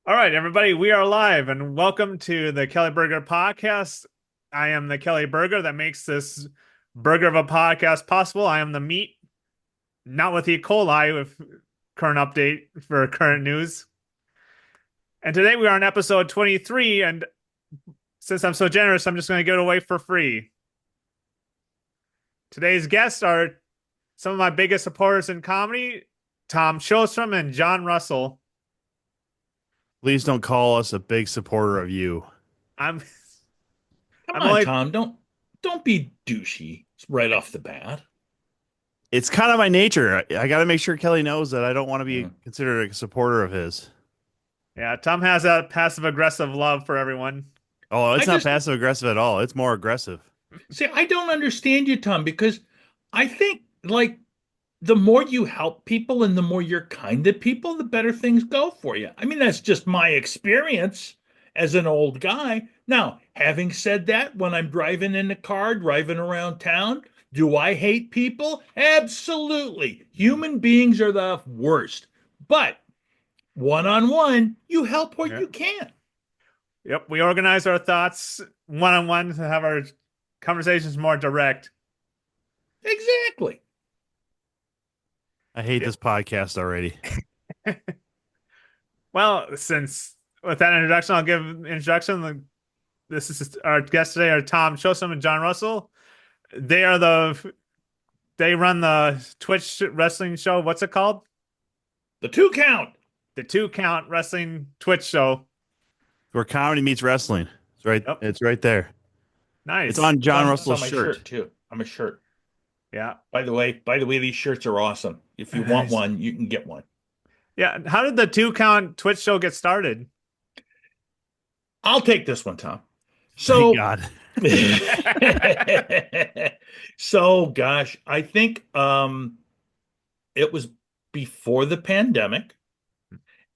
All right, everybody, we are live and welcome to the Kelly Berger podcast. I am the Kelly Berger that makes this burger of a podcast possible. I am the meat, not with E. coli, with current update for current news. And today we are on episode 23. And since I'm so generous, I'm just going to give it away for free. Today's guests are some of my biggest supporters in comedy, Tom Chillstrom and John Russell. Please don't call us a big supporter of you. I'm Come I'm on, only Tom. Don't be douchey right off the bat. It's kind of my nature. I got to make sure Kelly knows that I don't want to Yeah. be considered a supporter of his. Yeah, Tom has a passive aggressive love for everyone. Oh, I it's not just passive aggressive at all. It's more aggressive. see. I don't understand you, Tom, because I think like the more you help people and the more you're kind to people, the better things go for you. I mean, that's just my experience as an old guy. Now, having said that, when I'm driving in the car, driving around town, do I hate people? Absolutely. Human beings are the worst. But one on one, you help what Yeah. you can. Yep, we organize our thoughts one on one to have our conversations more direct. Exactly. I hate Yep. this podcast already. Well, since with that introduction, I'll give an introduction. This is our guests today are Tom Chosom and John Russell. They are they run the Twitch wrestling show. What's it called? The 2 count. The Two Count Wrestling Twitch show. Where comedy meets wrestling. It's right. Yep, It's right there. It's nice. on It's John on Russell's my shirt. shirt too. I'm a shirt. Yeah, By the way, these shirts are awesome. If you want nice. one, you can get one. Yeah, how did the Two Count Twitch show get started? I'll take this one, Tom. Thank So, God. so gosh, I think it was before the pandemic,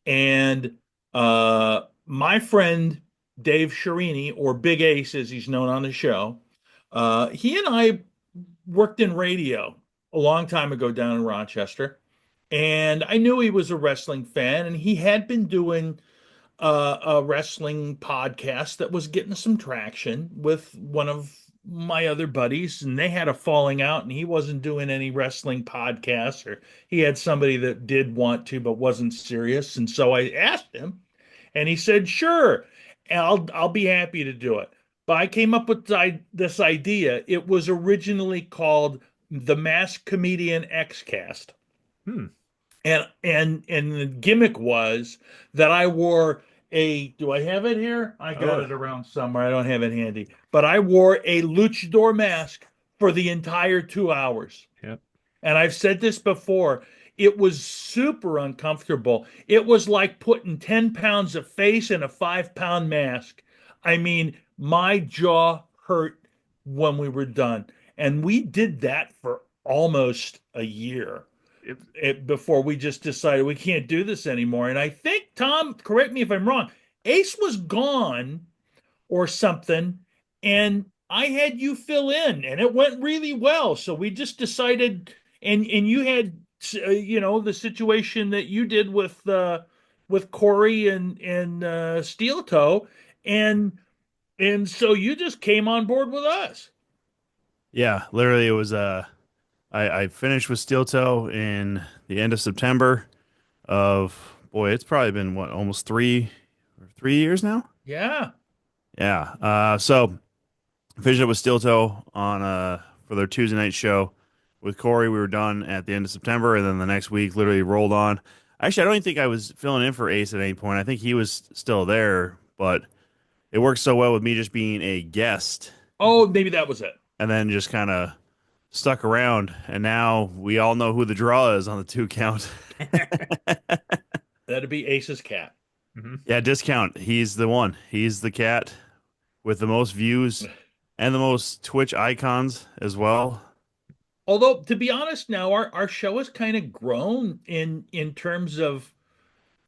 and my friend Dave Sharini, or Big Ace as he's known on the show, he and I worked in radio a long time ago down in Rochester, and I knew he was a wrestling fan, and he had been doing a wrestling podcast that was getting some traction with one of my other buddies, and they had a falling out, and he wasn't doing any wrestling podcasts, or he had somebody that did want to but wasn't serious, and so I asked him, and he said, "Sure, I'll be happy to do it." But I came up with this idea. It was originally called the Masked Comedian Xcast. Hmm. And the gimmick was that I wore a, do I have it here? I got Oh, it around somewhere. I don't have it handy. But I wore a luchador mask for the entire 2 hours. yep. And I've said this before. It was super uncomfortable. It was like putting 10 pounds of face in a 5 pound mask. I mean, my jaw hurt when we were done. And we did that for almost a year Yep. before we just decided we can't do this anymore. And I think, Tom, correct me if I'm wrong, Ace was gone or something, and I had you fill in, and it went really well. So we just decided, and you had, the situation that you did with Corey and Steel Toe, and so you just came on board with us. Yeah, literally, it was. I finished with Steel Toe in the end of September of boy. It's probably been what almost 3 years now. Yeah. Yeah. So finished up with Steel Toe on for their Tuesday night show with Corey. We were done at the end of September, and then the next week literally rolled on. Actually, I don't even think I was filling in for Ace at any point. I think he was still there, but it worked so well with me just being a guest, Oh, maybe that was it. and then just kind of stuck around. And now we all know who the draw is on the 2 count. That'd be Ace's cat. Mhm. Yeah, discount. He's the one. He's the cat with the most views and the most Twitch icons as well. Although, to be honest, now our show has kind of grown in terms of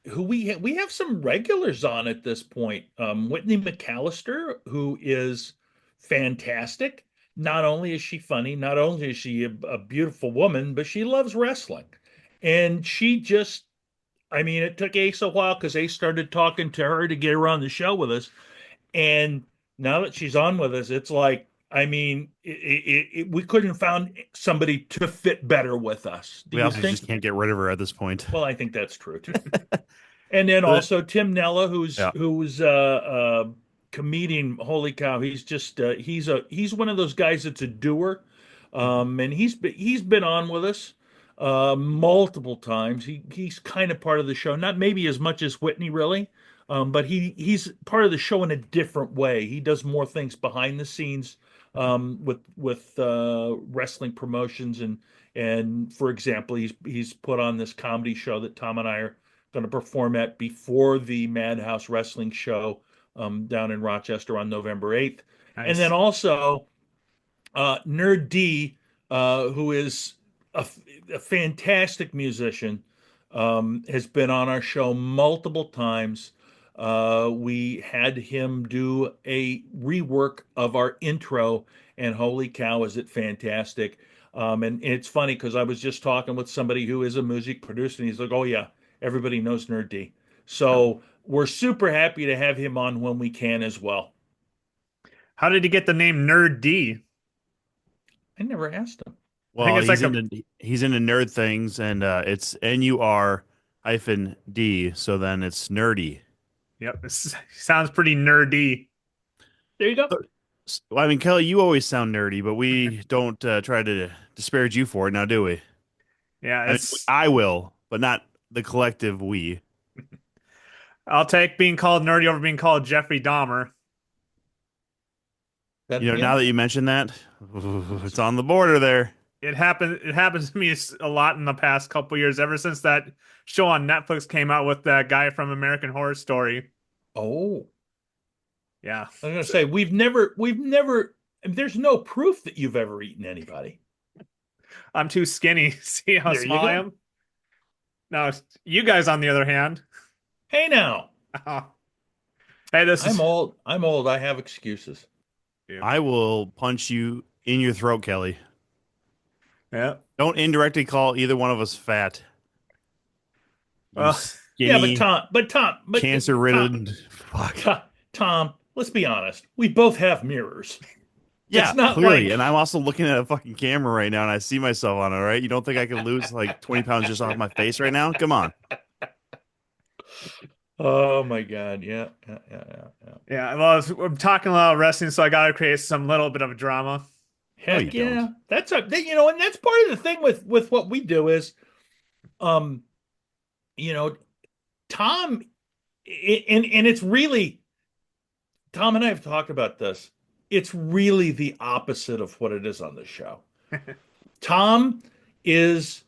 who we have some regulars on at this point. Whitney McAllister, who is fantastic. Not only is she funny, not only is she a beautiful woman, but she loves wrestling, and she just I mean, it took Ace a while because Ace started talking to her to get her on the show with us. And now that she's on with us, it's like, I mean, we couldn't have found somebody to fit better with us. Do We you also think? just can't get rid of her at this point. Well, I think that's true too. And then But also Tim Nella, who's yeah, comedian. Holy cow, he's just he's one of those guys that's a doer, Mhm. and he's been on with us multiple times. He's kind of part of the show, not maybe as much as Whitney really, but he's part of the show in a different way. He does more things behind the scenes with wrestling promotions and for example, he's put on this comedy show that Tom and I are going to perform at before the Madhouse Wrestling Show down in Rochester on November 8th. And then Nice. also Nerd D, who is a, a fantastic musician, has been on our show multiple times. We had him do a rework of our intro, and holy cow, is it fantastic! And it's funny because I was just talking with somebody who is a music producer, and he's like, "Oh yeah, everybody knows Nerd D." Oh. So we're super happy to have him on when we can as well. How did you get the name Nerd D? I never asked him. I think well, it's like a he's into nerd things, and it's NUR-D, so then it's nerdy. yep. It sounds pretty nerdy. There you go. Well, I mean, Kelly, you always sound nerdy, but we don't try to disparage you for it now, do we? Yeah, I mean, it's I will, but not the collective we. I'll take being called nerdy over being called Jeffrey Dahmer. You know, Yeah. now that you mention that, it's on the border there. It happens to me a lot in the past couple years, ever since that show on Netflix came out with that guy from American Horror Story. Oh, Yeah. I was gonna say we've never. There's no proof that you've ever eaten anybody. I'm too skinny. See how There you small I go. am? No, you guys on the other hand. Hey now, Hey, this I'm is old. I'm old. I have excuses. yeah. I will punch you in your throat, Kelly. Yeah. Don't indirectly call either one of us fat. You Well, Yeah, but skinny, Tom, cancer-ridden fuck. Tom. Let's be honest. We both have mirrors. Yeah, It's not clearly. And like. I'm also looking at a fucking camera right now, and I see myself on it. All right, you don't think I can lose like 20 pounds just off my face right now? Come on. Oh my God. Yeah. Yeah. Yeah. Yeah. Yeah. yeah. Well, I'm talking a lot of wrestling, so I got to create some little bit of drama. No, you Heck don't. yeah. And that's part of the thing with what we do is, um, you know, Tom, and it's really Tom and I have talked about this. It's really the opposite of what it is on the show. Tom is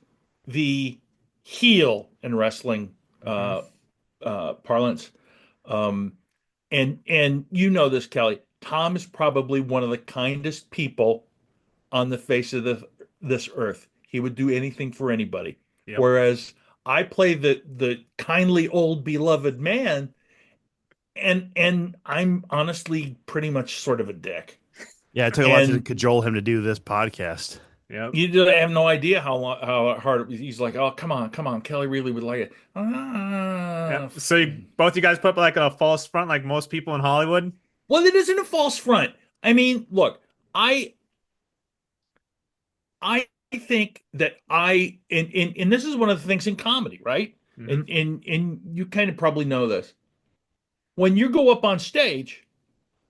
the heel in wrestling Mhm. parlance. Um, and you know this, Kelly. Tom is probably one of the kindest people on the face of this earth. He would do anything for anybody. Yep. Whereas I play the kindly old beloved man, and I'm honestly pretty much sort of a dick. Yeah, it took a lot to And cajole him to do this podcast. Yep. you just have no idea how hard it was. He's like, "Oh, come on, Kelly really would like it." Yep. So both you guys put up like a false front, like most people in Hollywood. Well, it isn't a false front. I mean, look, I think that and this is one of the things in comedy, right? Hmm. And you kind of probably know this. When you go up on stage,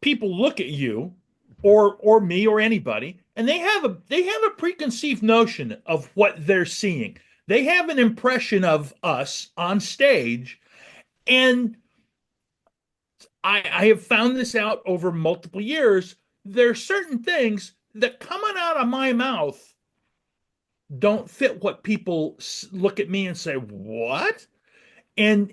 people look at you or me or anybody, and they have a preconceived notion of what they're seeing. They have an impression of us on stage, and I have found this out over multiple years. There are certain things that coming out of my mouth don't fit what people look at me and say, "What?" And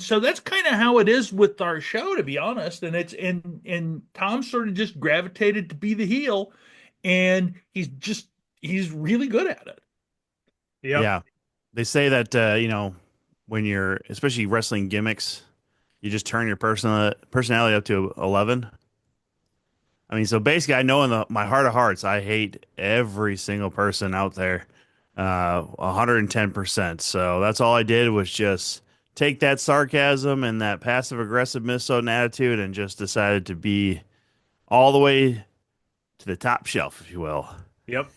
so that's kind of how it is with our show, to be honest. And Tom sort of just gravitated to be the heel, and he's really good at it. Yep. Yeah. They say that, when you're, especially wrestling gimmicks, you just turn your personality up to 11. I mean, so basically, I know in my heart of hearts, I hate every single person out there, 110%. So that's all I did was just take that sarcasm and that passive aggressive Minnesotan attitude and just decided to be all the way to the top shelf, if you will. Yep.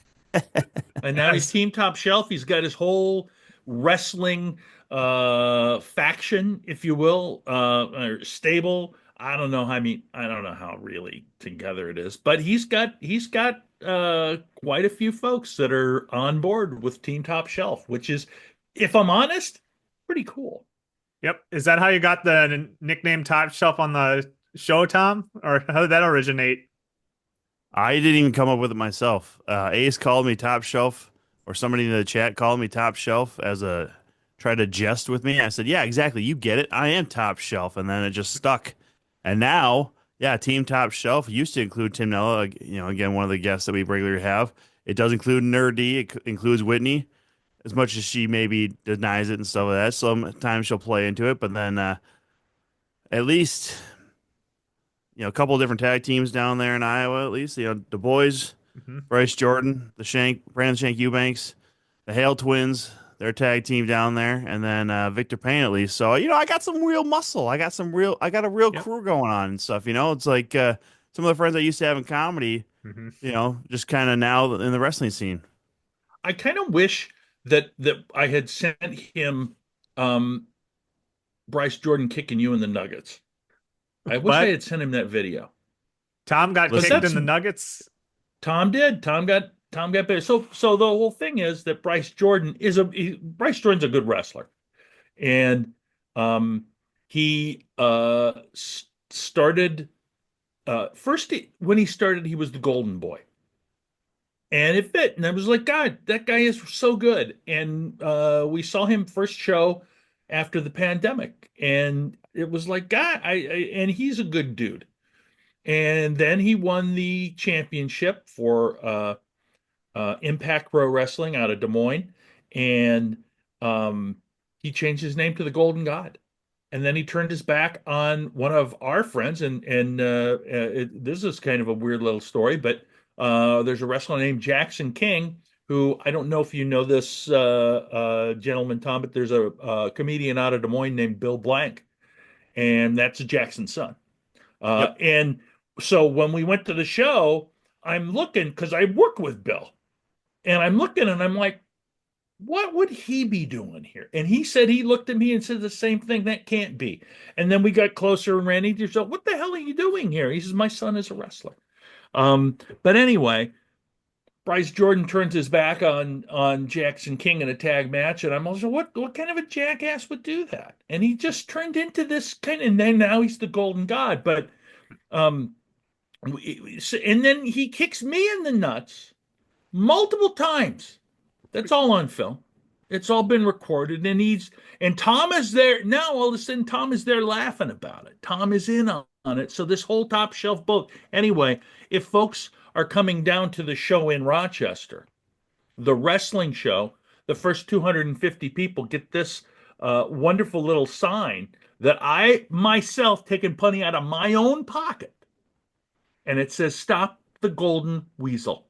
And now he's Yes. team top shelf. He's got his whole wrestling faction, if you will, or stable. I don't know. I mean, I don't know how really together it is, but he's got quite a few folks that are on board with Team Top Shelf, which is, if I'm honest, pretty cool. Yep. Is that how you got the nickname Top Shelf on the show, Tom? Or how did that originate? I didn't even come up with it myself. Ace called me top shelf, or somebody in the chat called me top shelf as a try to jest with me. I said, "Yeah, exactly. You get it. I am top shelf," and then it just stuck. And now, yeah, team top shelf used to include Tim Nella. Again, one of the guests that we regularly have. It does include Nerdy. It includes Whitney, as much as she maybe denies it and stuff like that. Sometimes she'll play into it, but then at least a couple of different tag teams down there in Iowa. At least the boys, Mhm. Bryce Jordan, Brandon Shank Eubanks, the Hale twins, their tag team down there, and then Victor Payne at least. So I got some real muscle. I got a real Yep. crew going on and stuff. It's like some of the friends I used to have in comedy. Mhm. Just kind of now in the wrestling scene. I kind of wish that I had sent him um, Bryce Jordan kicking you in the Nuggets. I wish I But had sent him that video Tom got because kicked in that's the Nuggets. Tom did. Tom got bit. So the whole thing is that Bryce Jordan's a good wrestler, and he started first when he started he was the Golden Boy, and it fit, and I was like, God, that guy is so good, and we saw him first show after the pandemic, and it was like, God, and he's a good dude. And then he won the championship for Impact Pro Wrestling out of Des Moines, and um, he changed his name to the Golden God. And then he turned his back on one of our friends, and this is kind of a weird little story, but there's a wrestler named Jackson King, who I don't know if you know this gentleman, Tom, but there's a comedian out of Des Moines named Bill Blank, and that's Jackson's son. Yep. And so when we went to the show, I'm looking because I work with Bill, and I'm looking and I'm like, what would he be doing here? And he said he looked at me and said the same thing. That can't be. And then we got closer and ran into yourself. What the hell are you doing here? He says, my son is a wrestler. But anyway, Bryce Jordan turns his back on Jackson King in a tag match, and I'm also what kind of a jackass would do that? And he just turned into this kind, and then now he's the Golden God. But um, and then he kicks me in the nuts multiple times. That's all on film. It's all been recorded, and Tom is there now. All of a sudden, Tom is there laughing about it. Tom is in on it. So this whole top shelf book. Anyway, if folks are coming down to the show in Rochester, the wrestling show, the first 250 people get this wonderful little sign that I myself taken plenty out of my own pocket, and it says "Stop the Golden Weasel."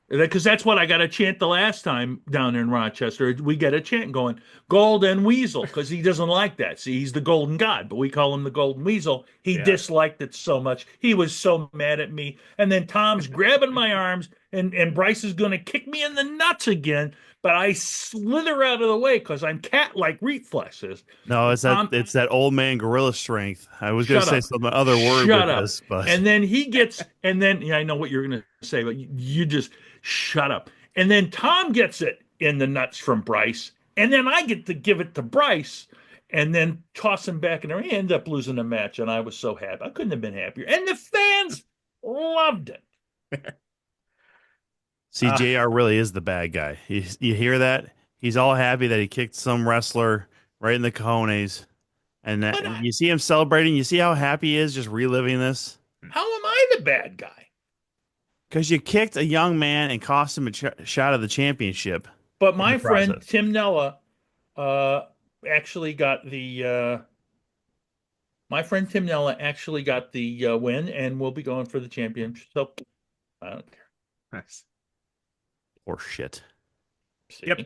Because that's what I got a chant the last time down in Rochester. We get a chant going, Golden Weasel, because he doesn't like that. See, he's the Golden God, but we call him the Golden Weasel. He Yeah. disliked it so much. He was so mad at me. And then Tom's grabbing my arms, and Bryce is going to kick me in the nuts again. But I slither out of the way because I'm cat-like reflexes. No, Tom, it's that old man gorilla strength. I was gonna shut say up. some other word Shut with up. this, but And then yeah, I know what you're going to say, but you just shut up. And then Tom gets it in the nuts from Bryce. And then I get to give it to Bryce and then toss him back in there. He ended up losing the match. And I was so happy. I couldn't have been happier. And the fans loved it. see, JR really is the bad guy. You hear that? He's all happy that he kicked some wrestler right in the cojones, and you see him celebrating. You see how happy he is just reliving this How am I the bad guy? because you kicked a young man and cost him a shot of the championship But in the my friend process. Tim Nella uh, actually got the my friend Tim Nella actually got the win and will be going for the championship. So I don't care. Nice. Or shit. See? Yep.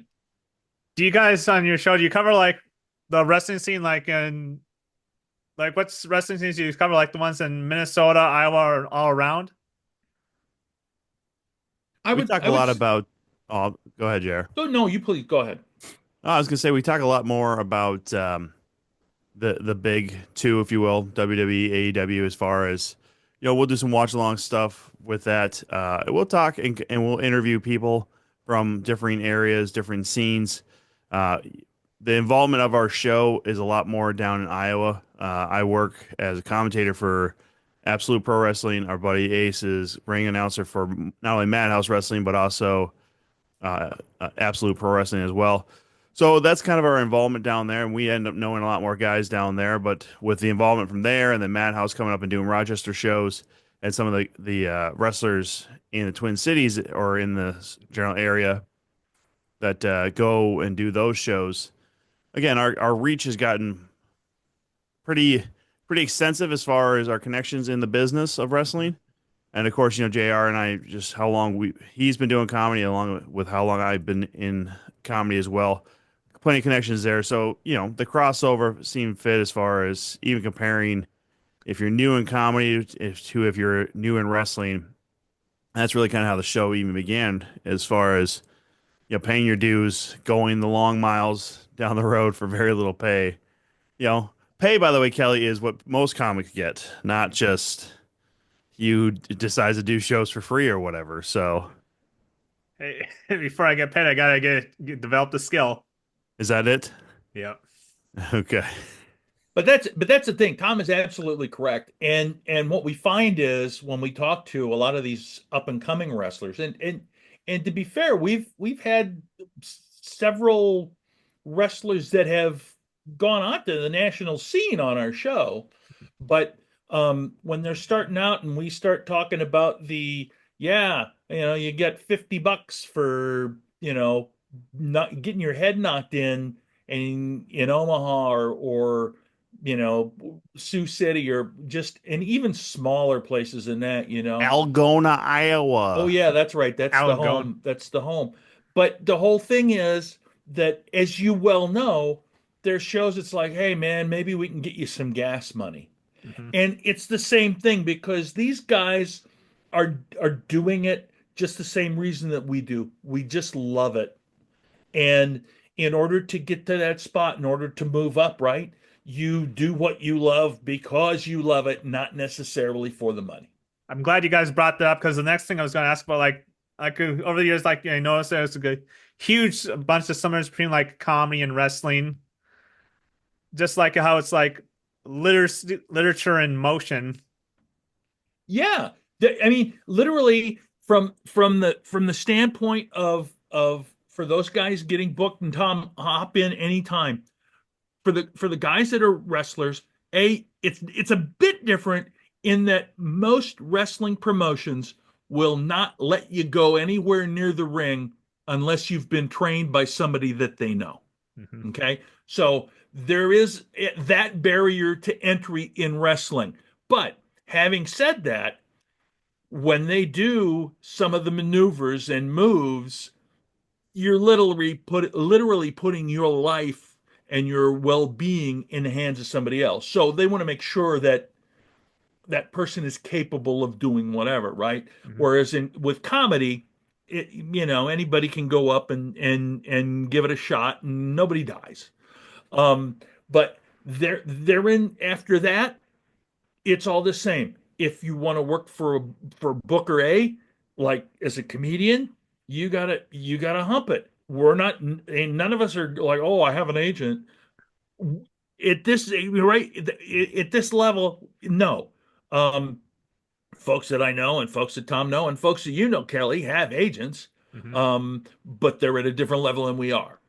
Do you guys on your show, do you cover like the wrestling scene like in like what's wrestling scenes you cover like the ones in Minnesota, Iowa, or all around? I We would talk a I would lot s- about. Oh, go ahead, Jared. oh, no, you please go ahead. Oh, I was gonna say we talk a lot more about the big two, if you will, WWE, AEW, as far as we'll do some watch along stuff with that. We'll talk and we'll interview people from different areas, different scenes. Uh, the involvement of our show is a lot more down in Iowa. I work as a commentator for Absolute Pro Wrestling. Our buddy Ace is ring announcer for not only Madhouse Wrestling but also Absolute Pro Wrestling as well. So that's kind of our involvement down there, and we end up knowing a lot more guys down there. But with the involvement from there, and then Madhouse coming up and doing Rochester shows, and some of the wrestlers in the Twin Cities or in the general area that go and do those shows, again, our reach has gotten pretty pretty extensive as far as our connections in the business of wrestling. And of course, JR and I, just how long he's been doing comedy along with how long I've been in comedy as well. Plenty of connections there. So, the crossover seemed fit as far as even comparing if you're new in comedy if you're new in wrestling. That's really kind of how the show even began as far as, paying your dues, going the long miles down the road for very little pay. Pay, by the way, Kelly, is what most comics get, not just you decide to do shows for free or whatever. So Hey, before I get paid, I gotta develop the skill. is that it? Yep. Okay. But that's the thing. Tom is absolutely correct. And what we find is when we talk to a lot of these up and coming wrestlers, and to be fair, we've had several wrestlers that have gone on to the national scene on our show. But when they're starting out and we start talking about yeah, you get $50 for, not getting your head knocked in Omaha or Sioux City or just and even smaller places than that. Algona, Oh Iowa. yeah, that's right. That's the Algon. home. That's the home. But the whole thing is that, as you well know, there's shows it's like, hey man, maybe we can get you some gas money. Hmm. And it's the same thing because these guys are doing it just the same reason that we do. We just love it. And in order to get to that spot, in order to move up, right, you do what you love because you love it, not necessarily for the money. I'm glad you guys brought that up because the next thing I was going to ask about, like over the years, like I noticed there's a good, huge bunch of summers between like comedy and wrestling, just like how it's like literature in motion. Yeah. I mean, literally from the standpoint of for those guys getting booked, and Tom, hop in anytime. For the guys that are wrestlers, it's a bit different in that most wrestling promotions will not let you go anywhere near the ring unless you've been trained by somebody that they know. Hmm. Okay? So there is that barrier to entry in wrestling. But having said that, when they do some of the maneuvers and moves, you're literally putting your life and your well-being in the hands of somebody else. So they want to make sure that that person is capable of doing whatever, right? Hmm. Whereas in with comedy, anybody can go up and give it a shot and nobody dies. But they're in after that, it's all the same. If you want to work for Booker A, like as a comedian, you gotta hump it. We're not, and none of us are like, oh, I have an agent. At this right at this level, no. Um, Folks that I know and folks that Tom know and folks that Kelly, have agents, Hmm. but they're at a different level than we are.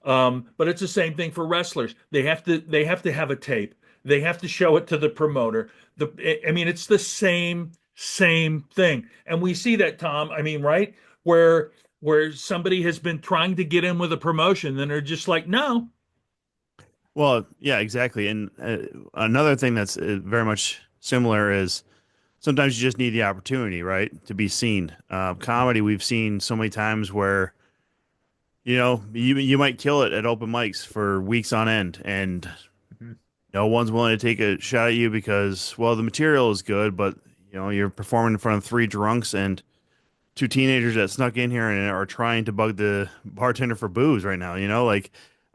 But it's the same thing for wrestlers. They have to have a tape. They have to show it to the promoter. I mean, it's the same thing. And we see that, Tom. I mean, right? Where somebody has been trying to get in with a promotion, and they're just like, no. Well, yeah, exactly. And another thing that's very much similar is sometimes you just need the opportunity, right, to be seen. Comedy, we've seen so many times where you might kill it at open mics for weeks on end, and Mhm. no one's willing to take a shot at you because, well, the material is good, but you're performing in front of three drunks and two teenagers that snuck in here and are trying to bug the bartender for booze right now.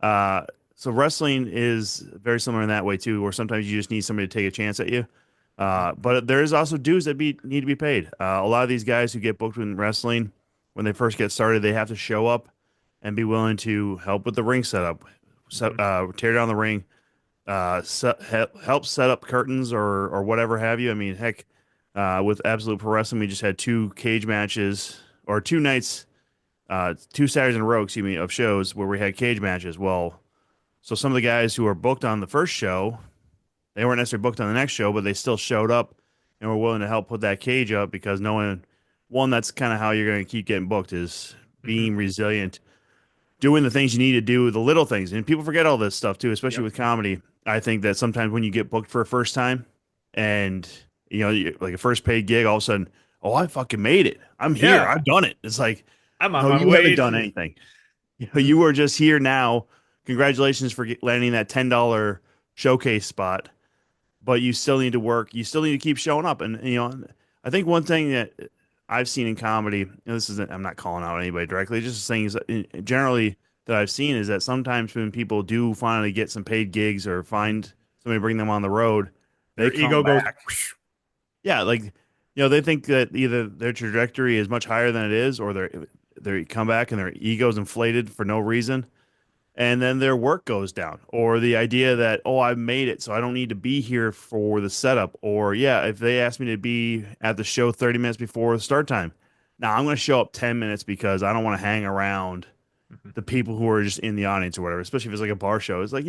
Uh, so wrestling is very similar in that way too, where sometimes you just need somebody to take a chance at you. Mhm. But there is also dues that need to be paid. A lot of these guys who get booked in wrestling, when they first get started, they have to show up and be willing to help with the ring setup, Mhm. tear down the ring, help set up curtains or whatever have you. I mean, heck, with Absolute Pro Wrestling, we just had two cage matches or two nights, 2 Saturdays in a row, excuse me, of shows where we had cage matches. Well, so some of the guys who were booked on the first show, they weren't necessarily booked on the next show, but they still showed up and were willing to help put that cage up because knowing one, that's kind of how you're going to keep getting booked is Mhm. being resilient, doing the things you need to do, the little things. And people forget all this stuff too, especially Yep. with comedy. I think that sometimes when you get booked for a first time and like a first paid gig, all of a sudden, oh, I fucking made it. I'm here. Yeah, I've done it. It's like, I'm on no, my you haven't way done to. anything. Mhm. You are just here now. Congratulations for landing that $10 showcase spot, but you still need to work. You still need to keep showing up. And I think one thing that I've seen in comedy, this isn't, I'm not calling out anybody directly, just saying is generally that I've seen is that sometimes when people do finally get some paid gigs or Mhm. find somebody to bring them on the road, they Their come ego goes. back. Yeah, like they think that either their trajectory is much higher than it is, or they come back and their ego's inflated for no reason, and then their work goes down, or the idea that, oh, I've made it so I don't need to be here for the setup, or yeah, if they ask me to be at the show 30 minutes before the start time, now I'm going to show up 10 minutes because I don't want to hang around Mhm. the people who are just in the audience or whatever, especially if it's like a bar show. It's like,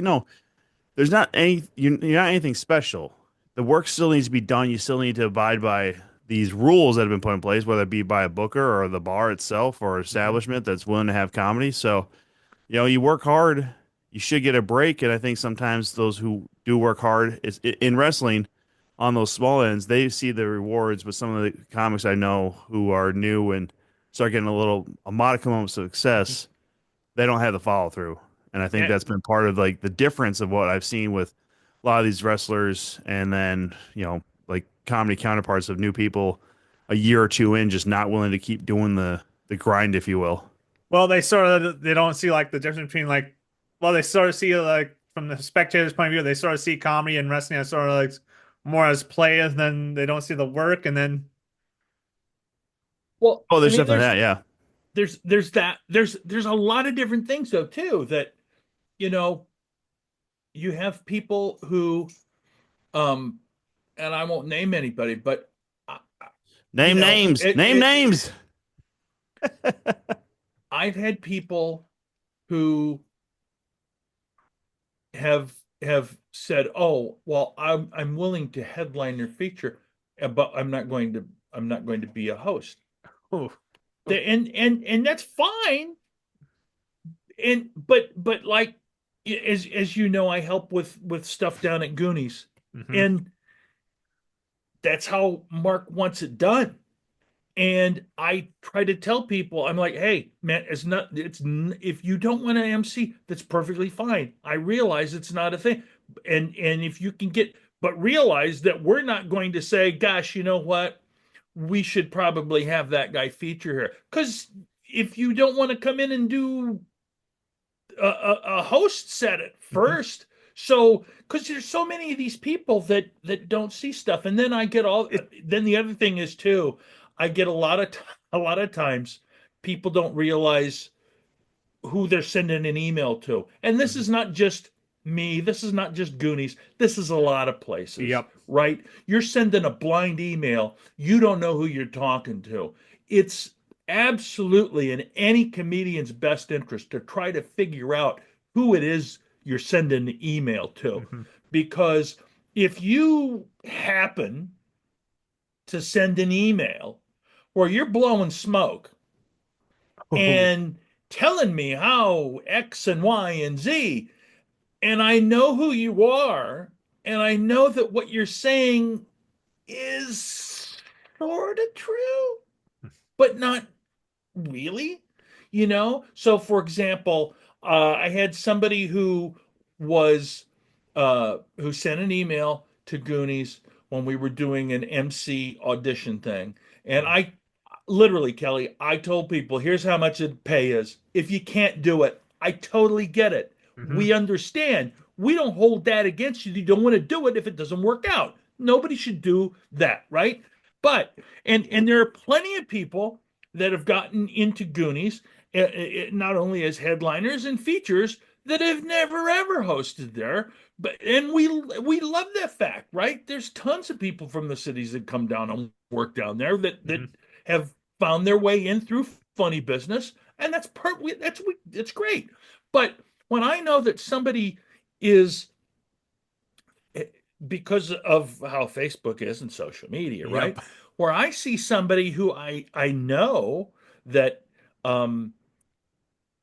there's not any you're not anything special. The work still needs to be done. You still need to abide by these rules that have been put in place, whether it be by a booker or the bar itself or Mhm. establishment that's willing to have comedy. So you work hard, you should get a break. And I think sometimes those who do work hard is in wrestling on those small ends, they see the rewards. But some of the comics I know who are new and start getting a modicum of Mhm. success, they don't have the follow through. And I think Yeah. that's been part of like the difference of what I've seen with a lot of these wrestlers and then, like comedy counterparts of new people a year or two in just not willing to keep doing the grind, if you will. Well, they don't see like the difference between like, well, they sort of see like from the spectator's point of view, they sort of see comedy and wrestling as sort of like more as play, and then they don't see the work, and then Well, Oh, I there's mean, definitely that, yeah. there's a lot of different things though too that you know you have people who um and I won't name anybody, but Name names. Name it names. I've had people who have said, "Oh, well, I'm willing to headline your feature, but I'm not going to be a host." oh, And that's fine. And but like as you know, I help with stuff down at Goonies, hmm and that's how Mark wants it done. And I try to tell people, I'm like, hey, man, if you don't want to MC, that's perfectly fine. I realize it's not a thing. And if you can but realize that we're not going to say, gosh, you know what? We should probably have that guy feature here. Because if you don't want to come in and do a host said it hmm first. So, because there's so many of these people that don't see stuff, and then I get all. it, Then the other thing is too, I get a lot of times people don't realize who they're sending an email to, and this mhm. is not just me. This is not just Goonies. This is a lot of places, Yep. right? You're sending a blind email. You don't know who you're talking to. It's absolutely in any comedian's best interest to try to figure out who it is you're sending the email to. hmm Because if you happen to send an email where you're blowing smoke Oh, and telling me how X and Y and Z, and I know who you are, and I know that what you're saying is sort of true, but not really. you know? So for example, I had somebody was who sent an email to Goonies when we were doing an MC audition thing. And I literally, Kelly, I told people, here's how much the pay is. If you can't do it, I totally get it. Mm-hmm. We understand. We don't hold that against you. You don't want to do it if it doesn't work out. Nobody should do that, right? But and there are plenty of people that have gotten into Goonies, not only as headliners and features that have never ever hosted there, but and we love that fact, right? There's tons of people from the cities that come down and work down there that Mm-hmm. have found their way in through funny business, and that's great. But when I know that somebody is, because of how Facebook is and social media, right? Yep. Where I see somebody who I know that um,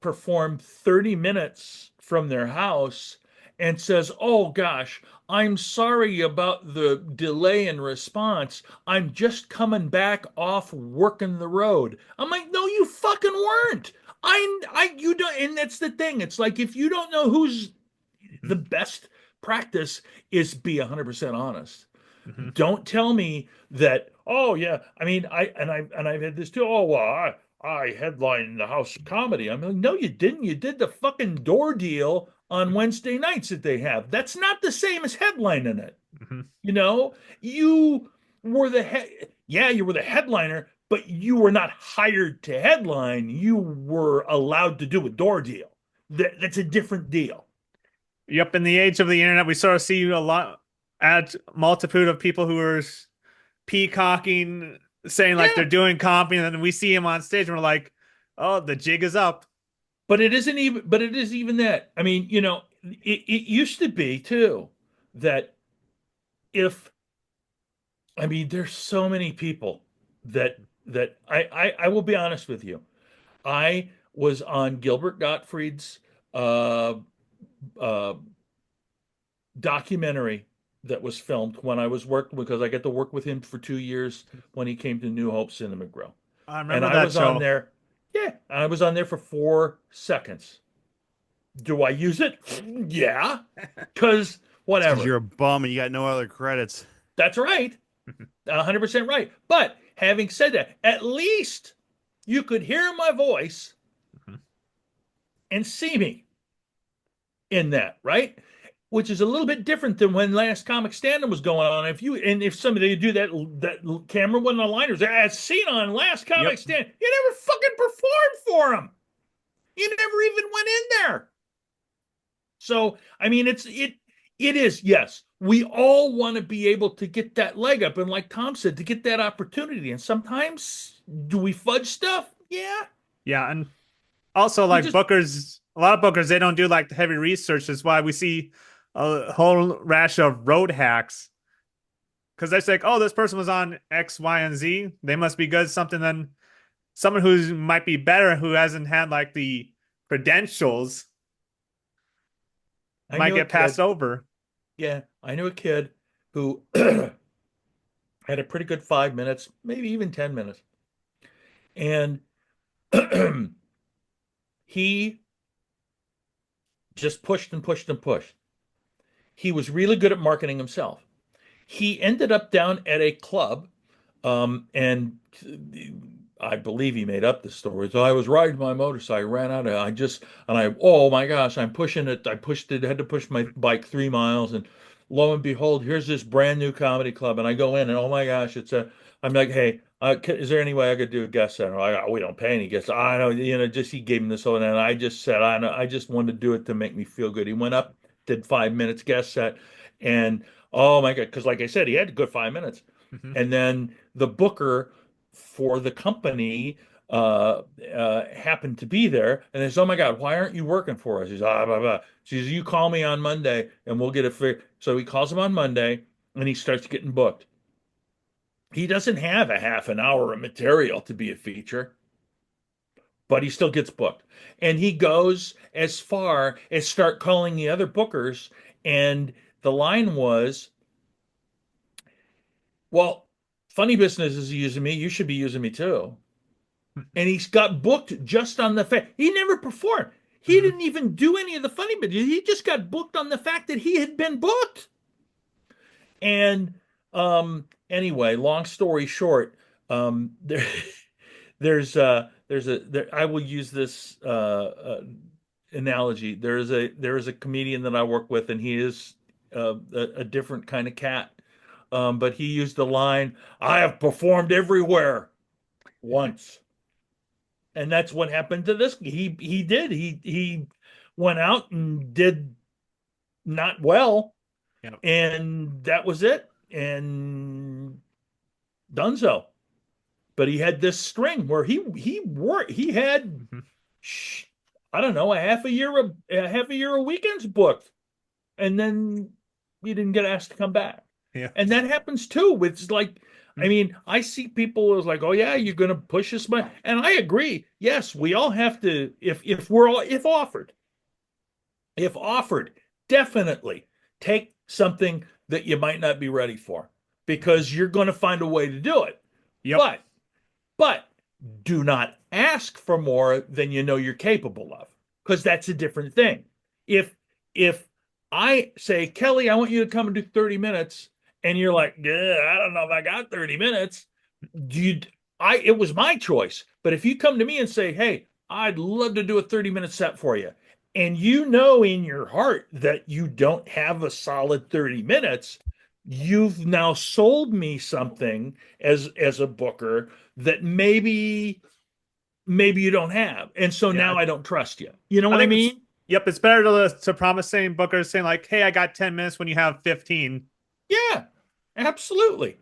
performed 30 minutes from their house and says, "Oh gosh, I'm sorry about the delay in response. I'm just coming back off working the road." I'm like, "No, you fucking weren't." You don't, and that's the thing. It's like if you don't know who's Mm-hmm. the best practice is be 100% honest. Mm-hmm. Don't tell me that, oh yeah, I mean, I've had this too. Oh well, I headlined the House of Comedy. I'm like, no, you didn't. You did the fucking door deal on Wednesday nights that they have. That's not the same as headlining it. Mm-hmm. You know, you yeah, you were the headliner, but you were not hired to headline. You were allowed to do a door deal. That's a different deal. Yep. In the age of the internet, we sort of see a lot at multitude of people who are peacocking, saying like they're Yeah, doing comedy, and then we see him on stage and we're like, oh, the jig is up. but it is even that. I mean, it used to be too that if I mean, there's so many people that I will be honest with you. I was on Gilbert Gottfried's uh, uh, documentary that was filmed when I was working because I got to work with him for 2 years when he came to New Hope Cinema Grill, I and remember I that was on show. there. Yeah, I was on there for 4 seconds. Do I use it? Yeah, because That's because whatever. you're a bum and you got no other credits. That's right. 100% right. But having said that, at least you could hear my voice and see me in that, right? Which is a little bit different than when Last Comic Standing was going on. If somebody do that camera wasn't on liners, as seen on Last Comic Yep. Stand, you never fucking performed for them. You never even went in there. So, I mean, it is, yes. We all want to be able to get that leg up, and like Tom said, to get that opportunity. And sometimes, do we fudge stuff? Yeah. Yeah, and also We like just bookers, a lot of bookers they don't do like the heavy research. That's why we see a whole rash of road hacks because they're like, oh, this person was on X, Y, and Z. They must be good. Something then someone who might be better who hasn't had like the credentials I might knew a get passed kid. over. Yeah, I knew a kid who had a pretty good 5 minutes, maybe even 10 minutes. And he just pushed and pushed and pushed. He was really good at marketing himself. He ended up down at a club, and I believe he made up the story. So I was riding my motorcycle, ran out of, I just, and I, oh my gosh, I'm pushing it. I pushed it, had to push my bike 3 miles, and lo and behold, here's this brand new comedy club, and I go in, and oh my gosh, I'm like, hey, is there any way I could do a guest set? We don't pay any guests. I know, just he gave me this one, and I just said, I know, I just wanted to do it to make me feel good. He went up, did 5 minutes guest set, and oh my God, because like I said, he had a good 5 minutes. Mhm. And then the booker for the company happened to be there, and they said, "Oh my God, why aren't you working for us?" He's ah blah blah. She says, "You call me on Monday, and we'll get it figured." So he calls him on Monday, and he starts getting booked. He doesn't have a half an hour of material to be a feature, but he still gets booked, and he goes as far as start calling the other bookers, and the line was, "Well, funny business is using me. You should be using me too." and he's got booked just on the fact he never performed. He Mhm. didn't even do any of the funny bits. He just got booked on the fact that he had been booked. And anyway, long story short, there I will use this analogy. There is a comedian that I work with, and he is a different kind of cat. But he used the line, "I have performed everywhere once." And that's what happened to this. He did. He went out and did not well, Yep. and that was it. And done so. But he had this string where he worked. He had, Mhm. I don't know, a half a year of weekends booked, and then he didn't get asked to come back. Yeah. And that happens too. With like, I Mhm. mean, I see people as like, oh yeah, you're gonna push this much, and I agree. Yes, we all have to. If we're all if offered, definitely take something that you might not be ready for because you're going to find a way to do it. Yep. But but do not ask for more than you know you're capable of, because that's a different thing. If I say, Kelly, I want you to come and do 30 minutes, and you're like, yeah, I don't know if I got 30 minutes. Do you it was my choice. But if you come to me and say, hey, I'd love to do a 30-minute set for you, and you know in your heart that you don't have a solid 30 minutes, you've now sold me something as a booker that maybe you don't have. And so Yeah. now I don't trust you. You know I what I think it's mean? yep, it's better to promise saying Booker saying like, "Hey, I got 10 minutes when you have 15." Yeah, absolutely.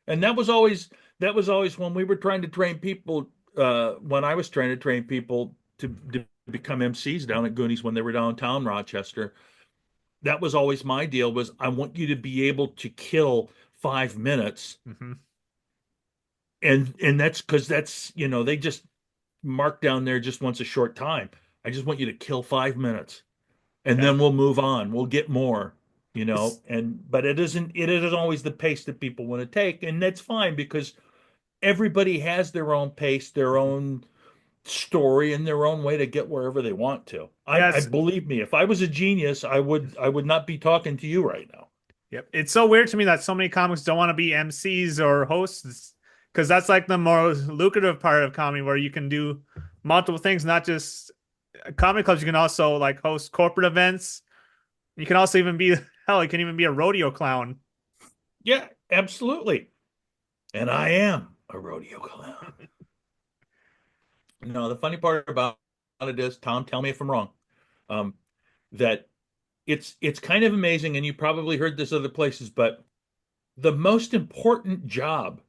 And that was always when we were trying to train people, when I was trying to train people to become MCs down at Goonies when they were downtown Rochester. That was always my deal, was I want you to be able to kill 5 minutes. Hmm. And that's because they just mark down there just wants a short time. I just want you to kill 5 minutes, and Yeah. then we'll move on. We'll get more, you know. It's And but it isn't always the pace that people want to take, and that's fine because everybody has their own pace, their Mhm. own story, and their own way to get wherever they want to. I Yes. believe me, if I was a genius, I would not be talking to you right now. Yep. It's so weird to me that so many comics don't want to be MCs or hosts because that's like the more lucrative part of comedy where you can do multiple things, not just comedy clubs. You can also like host corporate events. You can also even be hell, you can even be a rodeo clown. Yeah, absolutely. And I am a rodeo clown. No, the funny part about it is, Tom, tell me if I'm wrong, um, that it's kind of amazing, and you probably heard this other places, but the most important job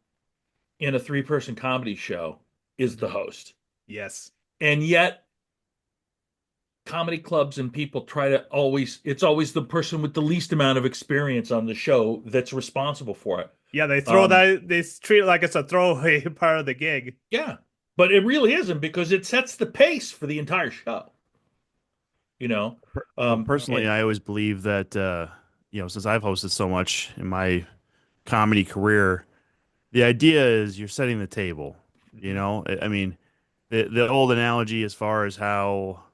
in a three-person comedy show is the Mhm. host. Yes. And yet comedy clubs and people try to always, it's always the person with the least amount of experience on the show that's responsible for it. Yeah, they throw Um, that they treat it like it's a throwaway part of the gig. yeah, but it really isn't, because it sets the pace for the entire show, you know. Well, Um, personally, and I always believe that since I've hosted so much in my comedy career, the idea is you're setting the table. You Mhm. know, I mean, the old analogy as far as how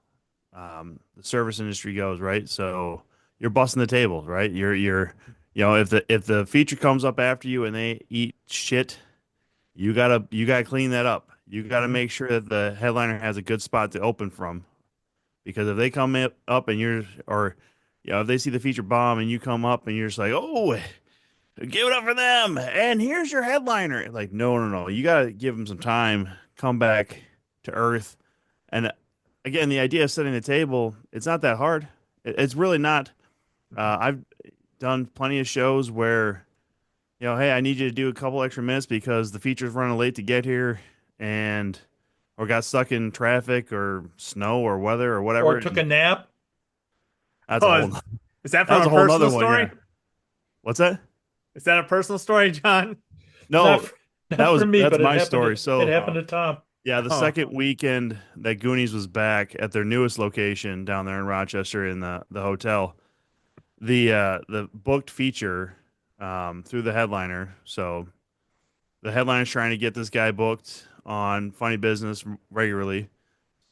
the service industry goes, right? So you're busting the tables, right? If the feature comes up after you and they eat shit, you gotta clean that up. You gotta Mhm. make sure that the headliner has a good spot to open from. Because if they come up and if they see the feature bomb and you come up and you're just like, oh, give it up for them, and here's your headliner. Like, no, no, no, you gotta give them some time, come back to earth. And again, the idea of setting the table, it's not that hard. It's really not. Mhm. I've done plenty of shows where, hey, I need you to do a couple extra minutes because the feature's running late to get here, and or got stuck in traffic or snow or weather or or whatever. took a nap. That's a Oh, whole. is that That from was a a whole personal nother one. story? Yeah. What's that? Is that a personal story, John? Not No, for, not for me, that's but it my happened story. to it So happened Oh, to Tom. yeah, the oh, second weekend that Goonies was back at their newest location down there in Rochester in the hotel, the booked feature through the headliner. So the headliner's trying to get this guy booked on Funny Business regularly.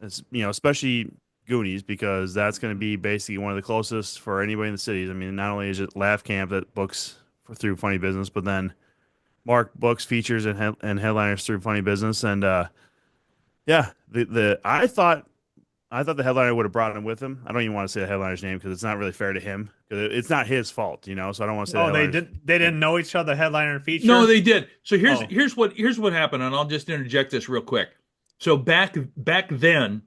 It's, especially Goonies, because that's going to be basically one of the closest for anybody in the cities. I mean, not only is it Laugh Camp that books through Funny Business, but then Mark books features and headliners through Funny Business. And yeah, the I thought the headliner would have brought him with him. I don't even want to say the headliner's name because it's not really fair to him, because it's not his fault, So I don't want to say the Oh, they headliner's did. They didn't name. know each other, headliner and No, feature. they did. So Oh, here's what happened, and I'll just interject this real quick. So back then,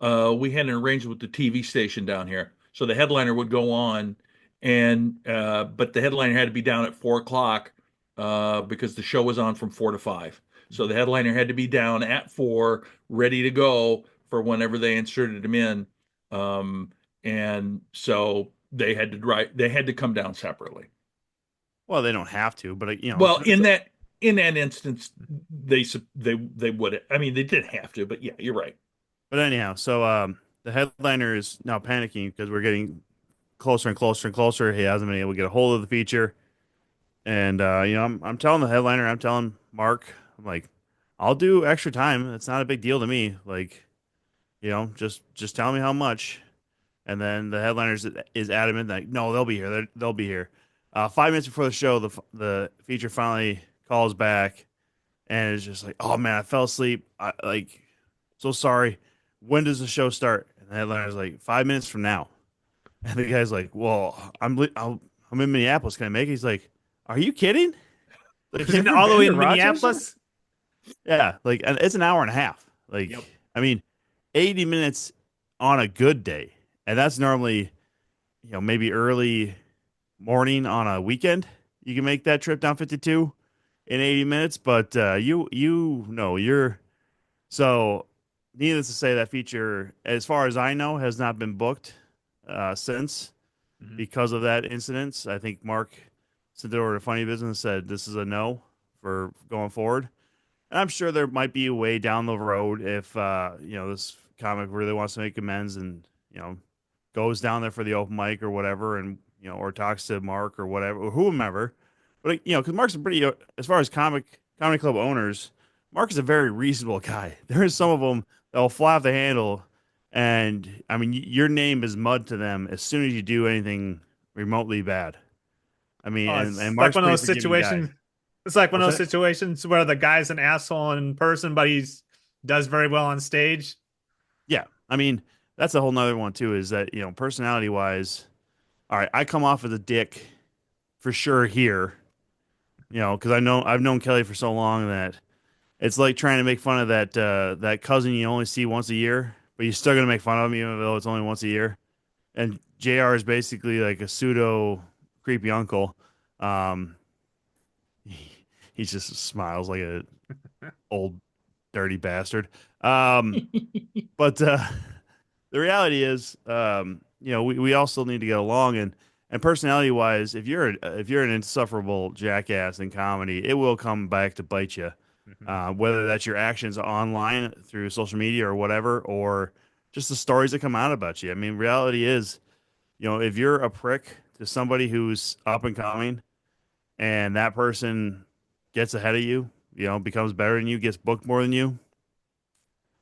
we had an arrangement with the TV station down here. So the headliner would go on, and but the headliner had to be down at 4 o'clock because the show was on from 4 to 5. So the headliner had to be down at 4, ready to go for whenever they inserted him in. Um, and so they had to drive. They had to come down separately. Well, they don't have to, but Well, in that instance, they would. I mean, they didn't have to, but yeah, you're right. but anyhow, so the headliner is now panicking because we're getting closer and closer and closer. He hasn't been able to get a hold of the feature, and I'm telling the headliner, I'm telling Mark, I'm like, I'll do extra time. It's not a big deal to me. Like, just tell me how much. And then the headliner is adamant, like, no, they'll be here. They'll be here. 5 minutes before the show, the feature finally calls back, and it's just like, oh man, I fell asleep. So sorry. When does the show start? And the headliner's like, 5 minutes from now. And the guy's like, well, I'm in Minneapolis. Can I make it? He's like, are you kidding? Like, is have it you ever all the been way to in Rochester? Minneapolis? Yeah, like, and it's an hour and a half. Like, Yep. I mean, 80 minutes on a good day, and that's normally, maybe early morning on a weekend. You can make that trip down 52 in 80 minutes, but you know you're so. Needless to say, that feature, as far as I know, has not been booked since Mhm. because of that incident. I think Mark sent it over to Funny Business and said this is a no for going forward. And I'm sure there might be a way down the road if this comic really wants to make amends and goes down there for the open mic or whatever, and or talks to Mark or whatever or whomever. But because Mark's a pretty as far as comedy club owners, Mark is a very reasonable guy. There is some of them that'll fly off the handle, and I mean your name is mud to them as soon as you do anything remotely bad. I mean, Oh, and it's like Mark's a one of pretty those forgiving guy. situations. It's like one What's of those that? situations where the guy's an asshole in person, but he's does very well on stage. Yeah, I mean that's a whole nother one too. Is that personality wise, all right, I come off as a dick for sure here. Because I've known Kelly for so long that it's like trying to make fun of that cousin you only see once a year, but you're still gonna make fun of him even though it's only once a year. And JR is basically like a pseudo creepy uncle. Um, he just smiles like a old dirty bastard. Um, but the reality is, we all still need to get along, and personality wise, if you're an insufferable jackass in comedy, it will come back to bite you. Mhm. Whether that's your actions online through social media or whatever, or just the stories that come out about you. I mean, reality is, if you're a prick to somebody who's up and coming, and that person gets ahead of you, becomes better than you, gets booked more than you,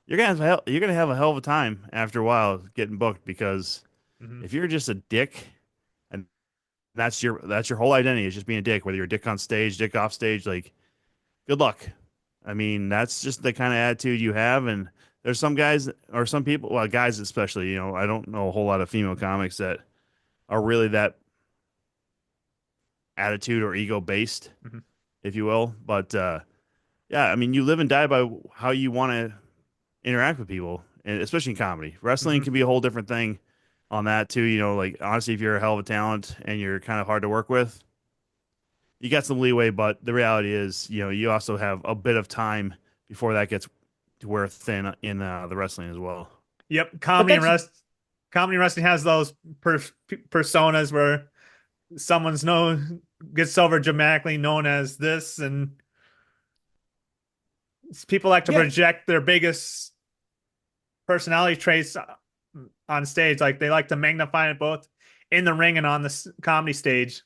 you're gonna have a hell of a time after a while getting booked, because Mhm. if you're just a dick and that's your whole identity is just being a dick, whether you're a dick on stage, dick off stage, like good luck. I mean, that's just the kind of attitude you have, and there's some guys or some people, well, guys especially, I don't know a whole lot of female comics that are really that attitude or ego based, Mhm. if you will. But yeah, I mean, you live and die by how you want to interact with people, and especially in comedy. Wrestling Mhm. can be a whole different thing on that too. Like honestly, if you're a hell of a talent and you're kind of hard to work with, you got some leeway. But the reality is, you also have a bit of time before that gets to wear thin in the wrestling as well. Yep, But that's comedy wrestling has those personas where someone's known gets over dramatically known as this, and people like to yeah, project their biggest personality traits on stage. Like they like to magnify it both in the ring and on the comedy stage.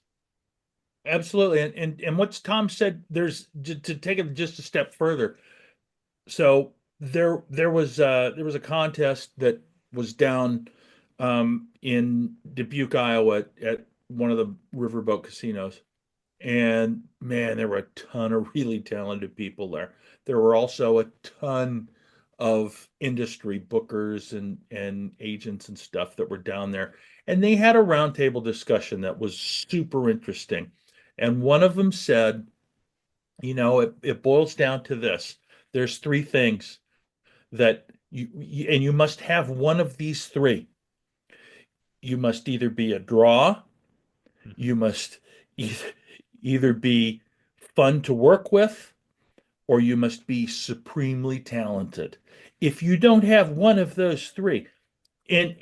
absolutely. And what's Tom said, there's to take it just a step further. So there was a contest that was down in Dubuque, Iowa at one of the riverboat casinos. And man, there were a ton of really talented people there. There were also a ton of industry bookers and agents and stuff that were down there. And they had a roundtable discussion that was super interesting. And one of them said, it boils down to this. There's three things that and you must have one of these three. You must either be a draw, Mhm. you must either, either be fun to work with, or you must be supremely talented. If you don't have one of those three, and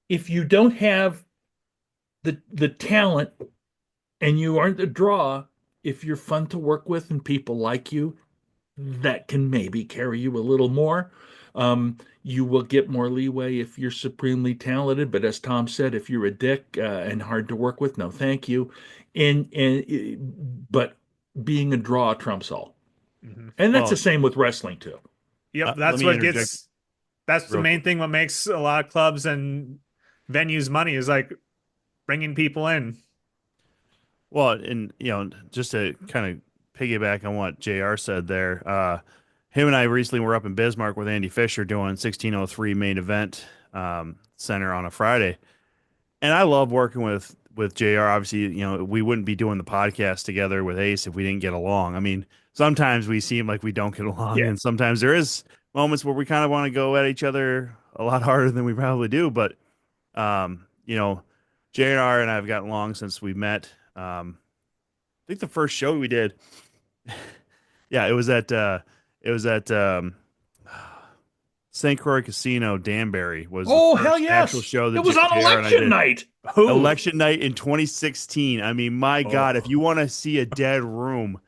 if you don't have the talent and you aren't the draw, if you're fun to work with and people like you, that can maybe carry you a little more. You will get more leeway if you're supremely talented, but as Tom said, if you're a dick and hard to work with, no, thank you. But being a draw trumps all, Mhm. and that's the Well, same with wrestling too. Yep, let that's me what interject gets that's the real main quick. thing what makes a lot of clubs and venues money is like bringing people in. Well, and just to kind of piggyback on what JR said there, him and I recently were up in Bismarck with Andy Fisher doing 1603 main event center on a Friday. And I love working with JR. Obviously, we wouldn't be doing the podcast together with Ace if we didn't get along. I mean, sometimes we seem like we don't get along, Yeah. and sometimes there is moments where we kind of want to go at each other a lot harder than we probably do. But JR and I have gotten along since we met. I think the first show we did, yeah, it was at St. Croix Casino, Danbury was the Oh, hell first actual yes. show that It was on JR and I election did. night. Who? Election night in 2016. I mean, my God, if Oh. you want to see a dead room,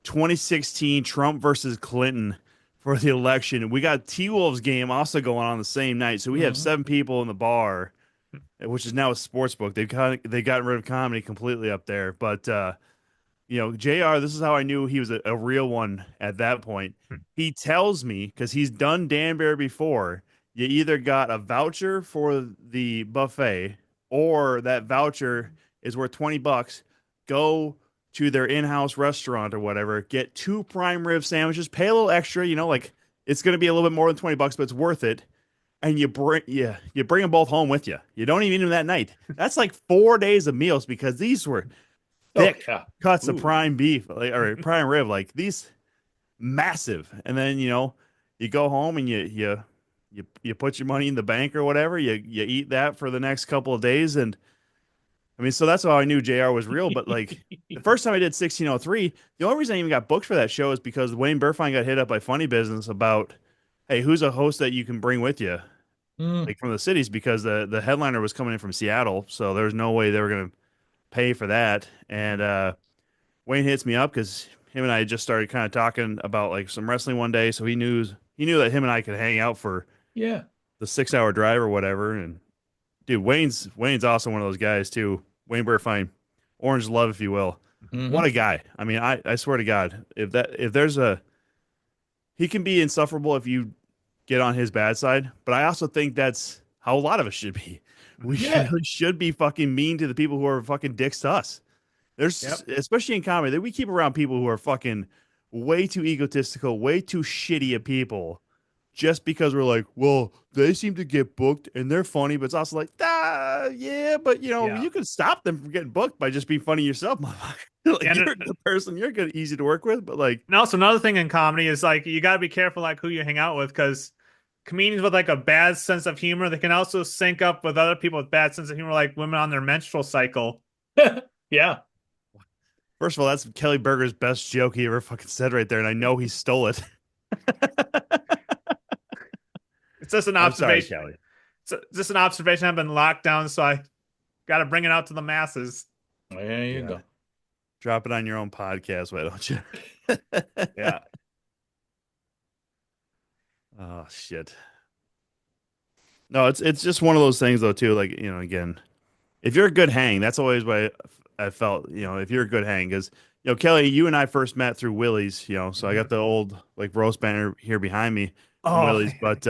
2016 Trump versus Clinton for the election. We got T Wolves game also going on the same night. So we have Mhm. 7 people in the bar, which is now a sports book. They've gotten rid of comedy completely up there. But JR, this is how I knew he was a real one at that point. He tells me, because he's done Danbury before, you either got a voucher for the buffet or that voucher is worth $20. Go to their in-house restaurant or whatever, get 2 prime rib sandwiches, pay a little extra, like it's going to be a little bit more than $20, but it's worth it. And you bring them both home with you. You don't even eat them that night. That's like 4 days of meals because these were Oh thick yeah. cuts of Ooh. prime beef or prime rib, like these massive. And then you go home and you put your money in the bank or whatever. You eat that for the next couple of days, and I mean, so that's how I knew JR was real. But like the first time I did 1603, the only reason I even got booked for that show is because Wayne Burfine got hit up by Funny Business about, hey, who's a host that you can bring with you, Mm. like from the cities, because the headliner was coming in from Seattle, so there was no way they were gonna pay for that. And Wayne hits me up because him and I just started kind of talking about like some wrestling one day, so he knew that him and I could hang out for Yeah. the 6 hour drive or whatever. And dude, Wayne's also one of those guys too. Wayne Burfine, Orange Love, if you will. What Hmm. a guy! I mean, I swear to God, if there's a he can be insufferable if you get on his bad side, but I also think that's how a lot of us should be. We Yeah. really should be fucking mean to the people who are fucking dicks to us. There's Yep. especially in comedy that we keep around people who are fucking way too egotistical, way too shitty at people, just because we're like, well, they seem to get booked and they're funny, but it's also like, yeah, but Yeah. you can stop them from getting booked by just being funny yourself, motherfucker. Like And you're a good person, you're good, easy to work with, but like, also another thing in comedy is like you got to be careful like who you hang out with because comedians with like a bad sense of humor they can also sync up with other people with bad sense of humor like women on their menstrual cycle. Yeah. first of all, that's Kelly Berger's best joke he ever fucking said right there, and I know he stole it. It's just an I'm sorry, observation. Kelly. It's just an observation. I've been locked down, so I got to bring it out to the masses. There you Yeah. go. Drop it on your own podcast, why don't you? Yeah. Oh shit. No, it's just one of those things though too. Like again, if you're a good hang, that's always what I felt. If you're a good hang, because Kelly, you and I first met through Willie's, so I got Mhm. the old like roast banner here behind me from Oh, Willie's. But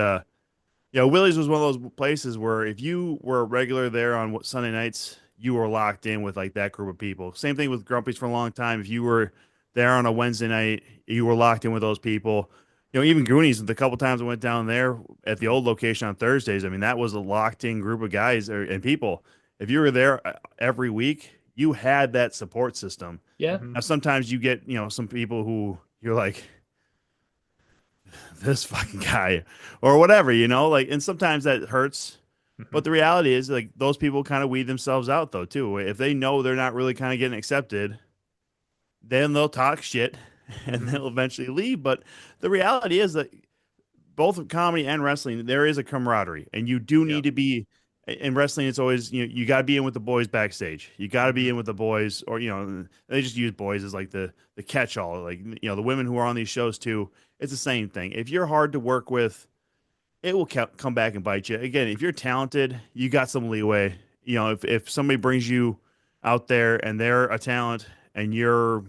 Willie's was one of those places where if you were a regular there on Sunday nights, you were locked in with like that group of people. Same thing with Grumpy's for a long time. If you were there on a Wednesday night, you were locked in with those people. Even Goonies, the couple times I went down there at the old location on Thursdays, I mean, that was a locked in group of guys and people. If you were there every week, you had that support system. Yeah. Mhm. Now, sometimes you get, some people who you're like, this fucking guy or whatever, like, and sometimes that hurts. But Mhm. the reality is, like, those people kind of weed themselves out, though, too. If they know they're not really kind of getting accepted, then they'll talk shit and Mhm. they'll eventually leave. But the reality is that both comedy and wrestling, there is a camaraderie, and you do Yeah. need to be in wrestling. It's always you got to be in with the boys backstage. You got to be Mhm. in with the boys, or they just use boys as like the catch all. Like the women who are on these shows too. It's the same thing. If you're hard to work with, it will come back and bite you. Again, if you're talented, you got some leeway. If somebody brings you out there and they're a talent and you're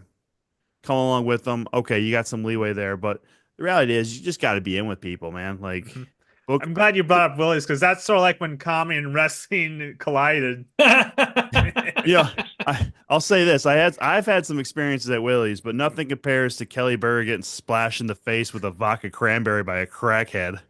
coming along with them, okay, you got some leeway there. But the reality is, you just got to be in with people, man. Like, Mhm. book, I'm glad you brought up Willie's because that's sort of like when comedy and wrestling collided. you know, I'll say this: I've had some experiences at Willie's, but nothing compares to Kelly Berger getting splashed in the face with a vodka cranberry by a crackhead.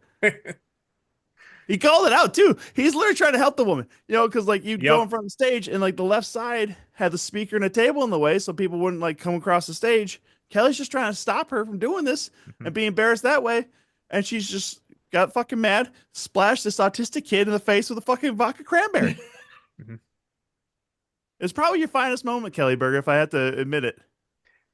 He called it out too. He's literally trying to help the woman, because like you'd go Yep. in front of the stage and like the left side had the speaker and a table in the way, so people wouldn't like come across the stage. Kelly's just trying to stop her from doing this and Mhm. be embarrassed that way, and she's just got fucking mad, splashed this autistic kid in the face with a fucking vodka cranberry. Mhm. It's probably your finest moment, Kelly Berger, if I had to admit it.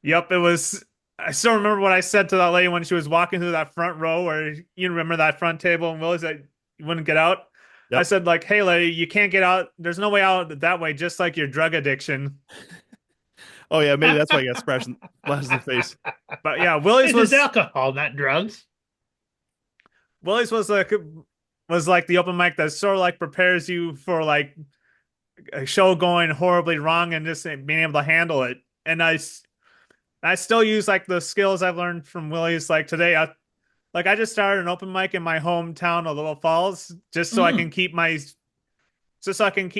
Yep, it was. I still remember what I said to that lady when she was walking through that front row, where you remember that front table and Willie's that you wouldn't get out. I Yep. said, like, hey, lady, you can't get out. There's no way out that way, just like your drug addiction. Oh yeah, maybe that's why I got splashed in the face. But yeah, Willie's It's just was alcohol, not drugs. Willie's was like the open mic that sort of like prepares you for like a show going horribly wrong and just being able to handle it. And I still use like the skills I've learned from Willie's. Like today, I just started an open mic in my hometown of Little Falls Mm. just so I can keep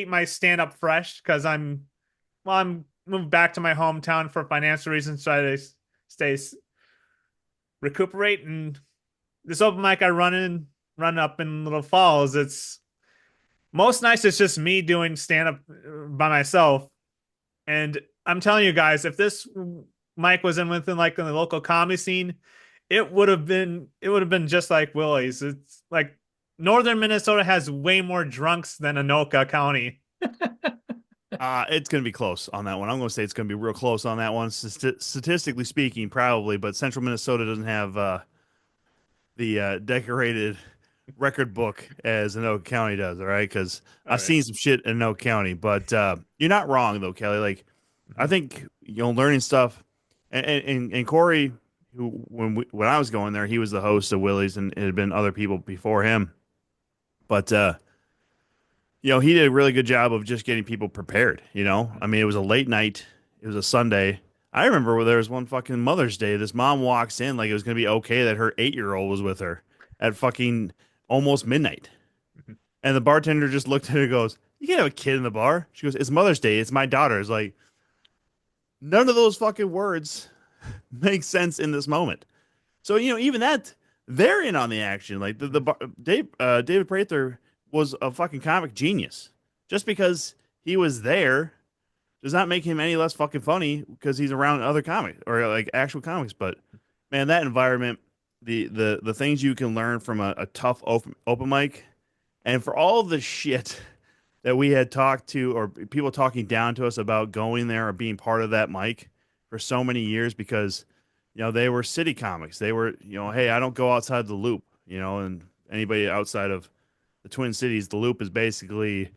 my stand up fresh because I'm moved back to my hometown for financial reasons, try to stay recuperate. And this open mic I run up in Little Falls, it's most nights it's just me doing stand up by myself. And I'm telling you guys, if this mic was within like in the local comedy scene, it would have been just like Willie's. It's like northern Minnesota has way more drunks than Anoka County. It's going to be close on that one. I'm going to say it's going to be real close on that one. Statistically speaking, probably, but Central Minnesota doesn't have the decorated record book as Anoka County does. All right, because All I've right. seen some shit in Anoka County, but you're not wrong though, Kelly. Like, I Mhm. think learning stuff, and Corey, who when I was going there, he was the host of Willie's, and it had been other people before him, but he did a really good job of just getting people prepared. I mean, it was a late night. It was a Sunday. I remember where there was one fucking Mother's Day. This mom walks in like it was going to be okay that her 8-year-old was with her at fucking almost midnight. Mhm. And the bartender just looked at her and goes, "You can't have a kid in the bar." She goes, "It's Mother's Day. It's my daughter's." Like, none of those fucking words make sense in this moment. So even that they're in on the action. Like David Prather was a fucking comic genius. Just because he was there does not make him any less fucking funny because he's around other comics or like actual comics. But man, that environment, the things you can learn from a tough open mic, and for all the shit that we had talked to or people talking down to us about going there or being part of that mic for so many years because they were city comics. They were, hey, I don't go outside the loop, and anybody outside of the Twin Cities, the loop is basically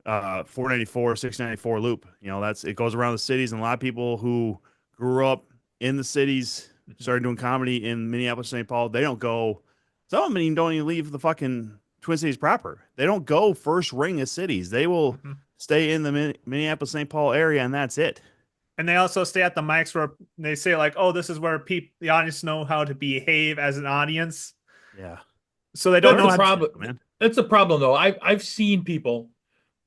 494, 694 loop. That's it goes around the cities, and a lot of people who grew up in the cities Mhm. started doing comedy in Minneapolis, St. Paul. They don't go. Some of them even don't even leave the fucking Twin Cities proper. They don't go first ring of cities. They will Mhm. stay in the Minneapolis, St. Paul area, and that's it. And they also stay at the mics where they say like, "Oh, this is where people, the audience, know how to behave as an audience." Yeah. So they don't That's know a how to. problem. Man. That's a problem though. I've seen people.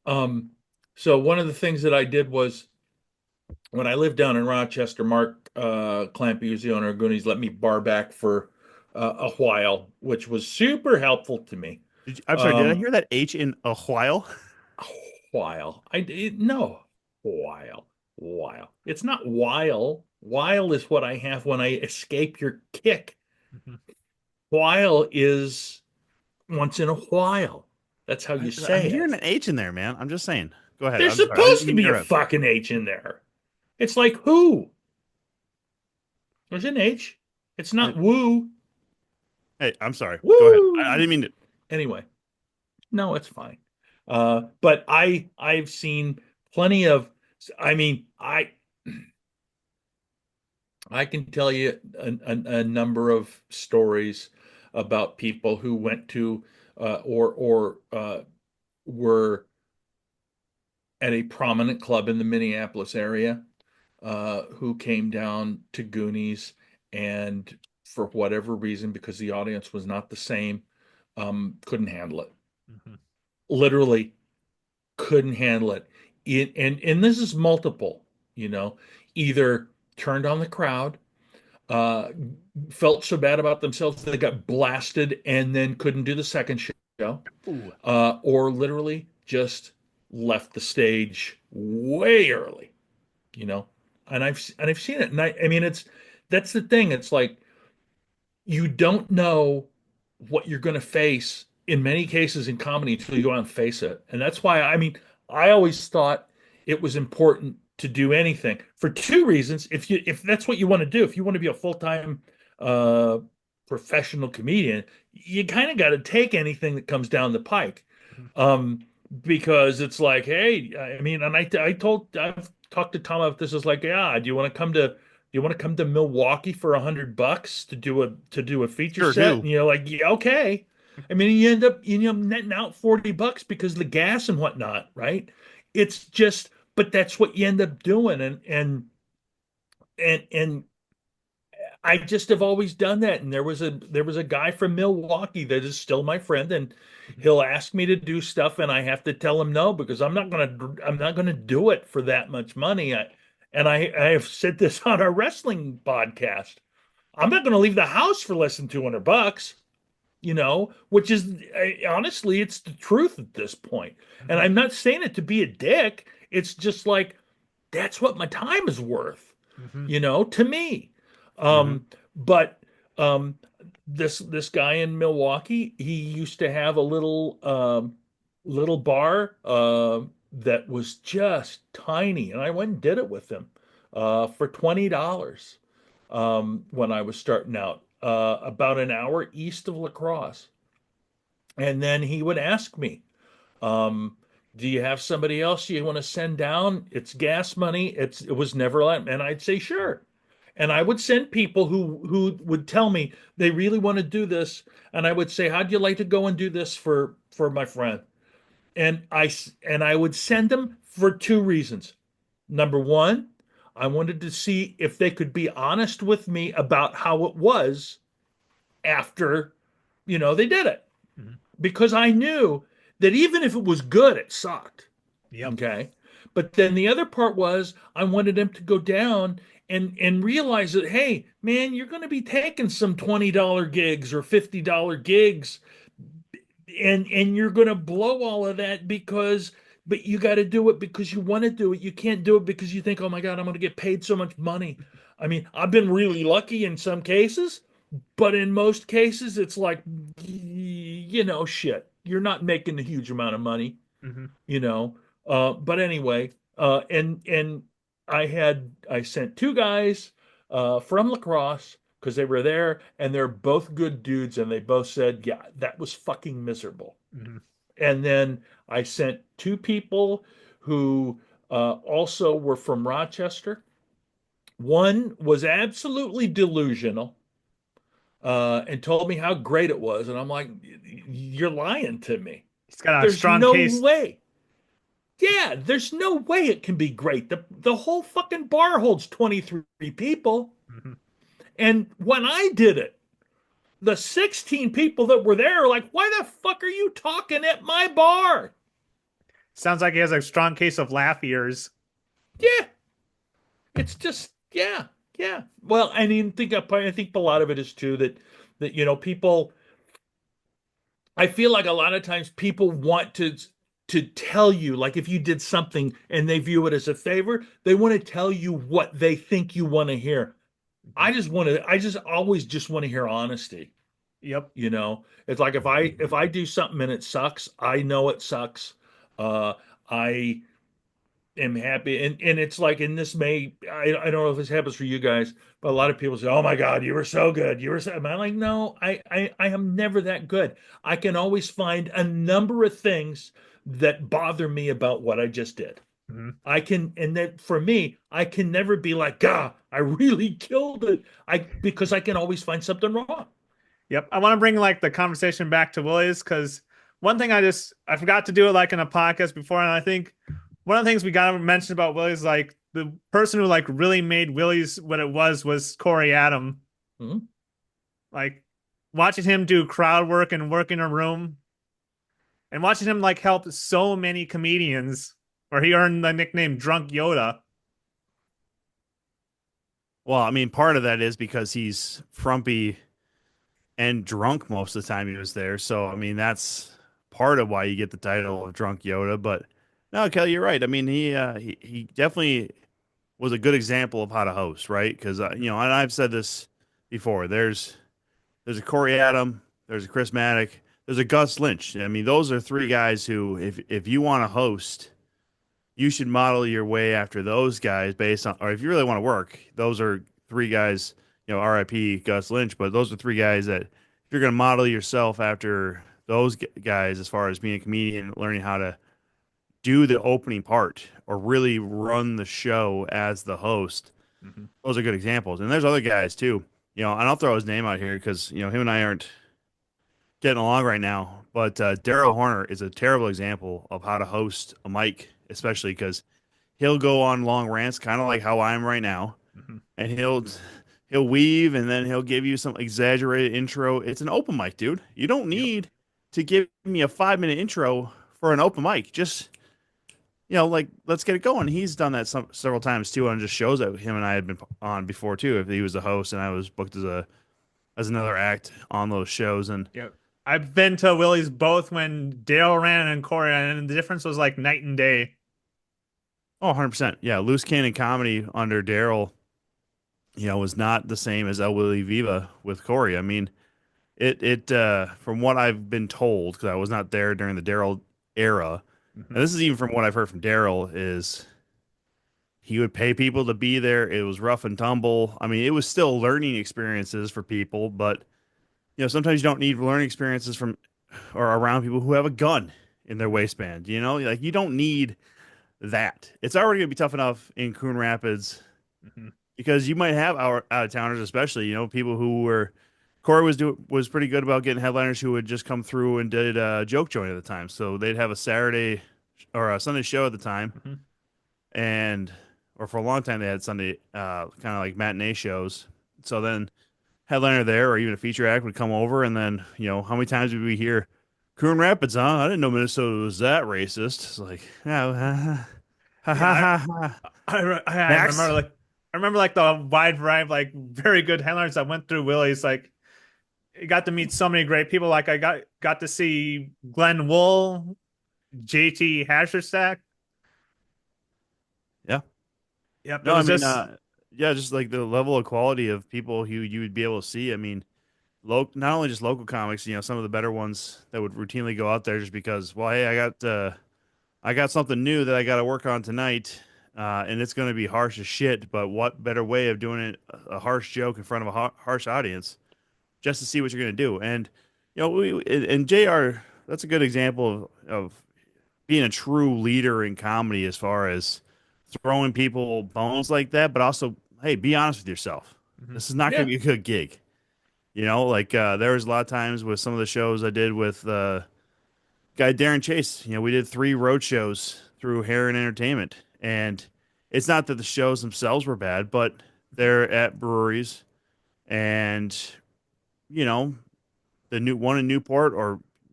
Um, so one of the things that I did was when I lived down in Rochester, Mark Clampy, who's the owner of Goonies, let me bar back for a while, which was super helpful to me. I'm sorry, did I Um, hear that H in a while? a while. No, while, while. It's not while. While is what I have when I escape your kick. Mhm. While is once in a while. That's how you I'm say hearing it. an H in there, man. I'm just saying. Go ahead. There's I'm sorry. I didn't supposed to mean to be a interrupt. fucking H in there. It's like who? There's an H. It's Hey, not woo. hey, I'm sorry. Go ahead. I Woo. didn't mean to. Anyway, no, it's fine. But I've seen plenty of. I mean, I can tell you a number of stories about people who went to or were at a prominent club in the Minneapolis area who came down to Goonies and for whatever reason, because the audience was not the same, couldn't handle it. Mhm. Literally couldn't handle it. And this is multiple, you know, either turned on the crowd, uh, felt so bad about themselves that they got blasted and then couldn't do the second show, Ooh. or literally just left the stage way early, you know. And I've seen it, and I mean that's the thing. It's like you don't know what you're going to face in many cases in comedy until you go out and face it. And that's why, I mean, I always thought it was important to do anything for two reasons. If that's what you want to do, if you want to be a full-time uh, professional comedian, you kind of got to take anything that comes down the pike. Mhm. Um, because it's like, hey, I mean, and I've talked to Tom about this. Is like, yeah, do you want to come to Milwaukee for $100 to do a feature Sure set? do. And you're like, yeah, okay. I mean, you end up netting out $40 because of the gas and whatnot, right? It's just, but that's what you end up doing, and I just have always done that. And there was a guy from Milwaukee that is still my friend, and Mhm. he'll ask me to do stuff, and I have to tell him no because I'm not gonna do it for that much money. I have said this on our wrestling podcast. I'm not gonna leave the house for less than $200, which is honestly, it's the truth at this point. And Mhm. I'm not saying it to be a dick. It's just like that's what my time is worth, Mhm. to me. Hmm. But um, this guy in Milwaukee, he used to have a little bar that was just tiny, and I went and did it with him for $20 when I was starting out, about an hour east of La Crosse. And then he would ask me, um, do you have somebody else you want to send down? It's gas money. It was never like, and I'd say sure. And I would send people who would tell me they really want to do this, and I would say, how'd you like to go and do this for my friend? And I would send them for two reasons. Number one, I wanted to see if they could be honest with me about how it was after, they did it. Mhm. Because I knew that even if it was good, it sucked. Yep. Okay. But then the other part was I wanted them to go down and realize that, hey, man, you're going to be taking some $20 gigs or $50 gigs, and you're going to blow all of that but you got to do it because you want to do it. You can't do it because you think, oh my God, I'm going to get paid so much money. I mean, I've been really lucky in some cases, but in most cases, it's like, shit, you're not making a huge amount of money, Mhm. you know. But anyway, and I sent two guys from La Crosse because they were there, and they're both good dudes, and they both said, yeah, that was fucking miserable. Mhm. And then I sent two people who also were from Rochester. One was absolutely delusional and told me how great it was. And I'm like, you're lying to me. He's got a There's strong no case. way. Yeah, there's no way it can be great. The whole fucking bar holds 23 people. Mhm. And when I did it, the 16 people that were there are like, why the fuck are you talking at my bar? Sounds like he has a strong case of laugh ears. Yeah, it's just yeah, yeah. Well, I think a lot of it is too that people. I feel like a lot of times people want to tell you, like if you did something and they view it as a favor, they want to tell you what they think you want to hear. Mhm. I just always just want to hear honesty. Yep. It's like if I do something and it sucks, I know it sucks. I am happy, and it's like in this May, I don't know if this happens for you guys, but a lot of people say, "Oh my God, you were so good, you were so." I'm like, no, I am never that good. I can always find a number of things that bother me about what I just did. Mhm. And that for me, I can never be like, God, I really killed it. Because I can always find something wrong. Yep. I want to bring like the conversation back to Willie's because one thing I forgot to do it like in a podcast before, and I think one of the things we gotta mention about Willie's like the person who like really made Willie's what it was Corey Adam. Mhm. Like watching him do crowd work and work in a room and watching him like help so many comedians where he earned the nickname Drunk Yoda. Well, I mean, part of that is because he's frumpy and drunk most of the time he was there. So, I mean, that's part of why you get the title of Drunk Yoda. But no, Kelly, you're right. I mean, he definitely was a good example of how to host, right? Because and I've said this before. There's a Corey Adam, there's a Chris Maddock, there's a Gus Lynch. I mean, those are three guys who, if you want to host, you should model your way after those guys based on, or if you really want to work, those are three guys, RIP Gus Lynch, but those are three guys that if you're going to model yourself after those guys as far as being a comedian, learning how to do the opening part or really run the show as the host, Mhm. those are good examples. And there's other guys too, and I'll throw his name out here because, him and I aren't getting along right now, but Daryl Horner is a terrible example of how to host a mic, especially because he'll go on long rants, kind of like how I am right now, Mhm. and he'll weave and then he'll give you some exaggerated intro. It's an open mic, dude. You don't Yep. need to give me a 5 minute intro for an open mic. Just like let's get it going. He's done that several times too on just shows that him and I had been on before too. If he was the host and I was booked as another act on those shows, and Yep. I've been to Willie's both when Dale ran and Corey, and the difference was like night and day. oh, 100%. Yeah, loose cannon comedy under Daryl, was not the same as El Willy Viva with Corey. I mean, it from what I've been told, because I was not there during the Daryl era, Mhm. and this is even from what I've heard from Daryl, is he would pay people to be there. It was rough and tumble. I mean, it was still learning experiences for people, but sometimes you don't need learning experiences from or around people who have a gun in their waistband. Like you don't need that. It's already gonna be tough enough in Coon Rapids Mhm. because you might have our out of towners, especially people who were. Corey was pretty good about getting headliners who would just come through and did joke joint at the time. So they'd have a Saturday or a Sunday show at the time, Mhm. and or for a long time they had Sunday kind of like matinee shows. So then headliner there or even a feature act would come over, and then how many times did we hear Coon Rapids? Huh? I didn't know Minnesota was that racist. It's like, yeah, ha ha Yeah, ha ha. I remember Next. like the wide variety of like very good headliners that went through Willie's. Like you got to meet so many great people. Like I got to see Glenn Wool, JT Hasherstack. Yeah. Yep, it No, I was mean, just yeah, just like the level of quality of people who you would be able to see. I mean, not only just local comics, some of the better ones that would routinely go out there just because, well, hey, I got something new that I got to work on tonight, and it's going to be harsh as shit. But what better way of doing it? A harsh joke in front of a harsh audience, just to see what you're going to do. And and Jr. That's a good example of being a true leader in comedy as far as throwing people bones like that, but also, hey, be honest with yourself. Mhm. This is not going Yeah. to be a good gig. Like there was a lot of times with some of the shows I did with guy Darren Chase. We did 3 road shows, through Heron Entertainment. And it's not that the shows themselves were bad, but they're at breweries, and you know, the new one in Newport,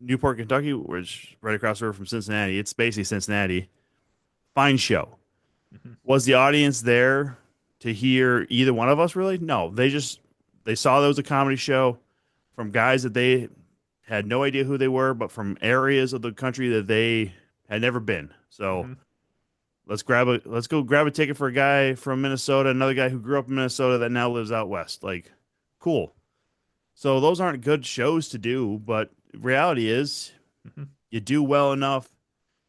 Kentucky, which is right across the river from Cincinnati. It's basically Cincinnati. Fine show. Mhm. Was the audience there to hear either one of us really? No. They saw there was a comedy show from guys that they had no idea who they were, but from areas of the country that they had never been. So Mhm. let's go grab a ticket for a guy from Minnesota, another guy who grew up in Minnesota that now lives out west. Like, cool. So those aren't good shows to do, but reality is Mhm. you do well enough,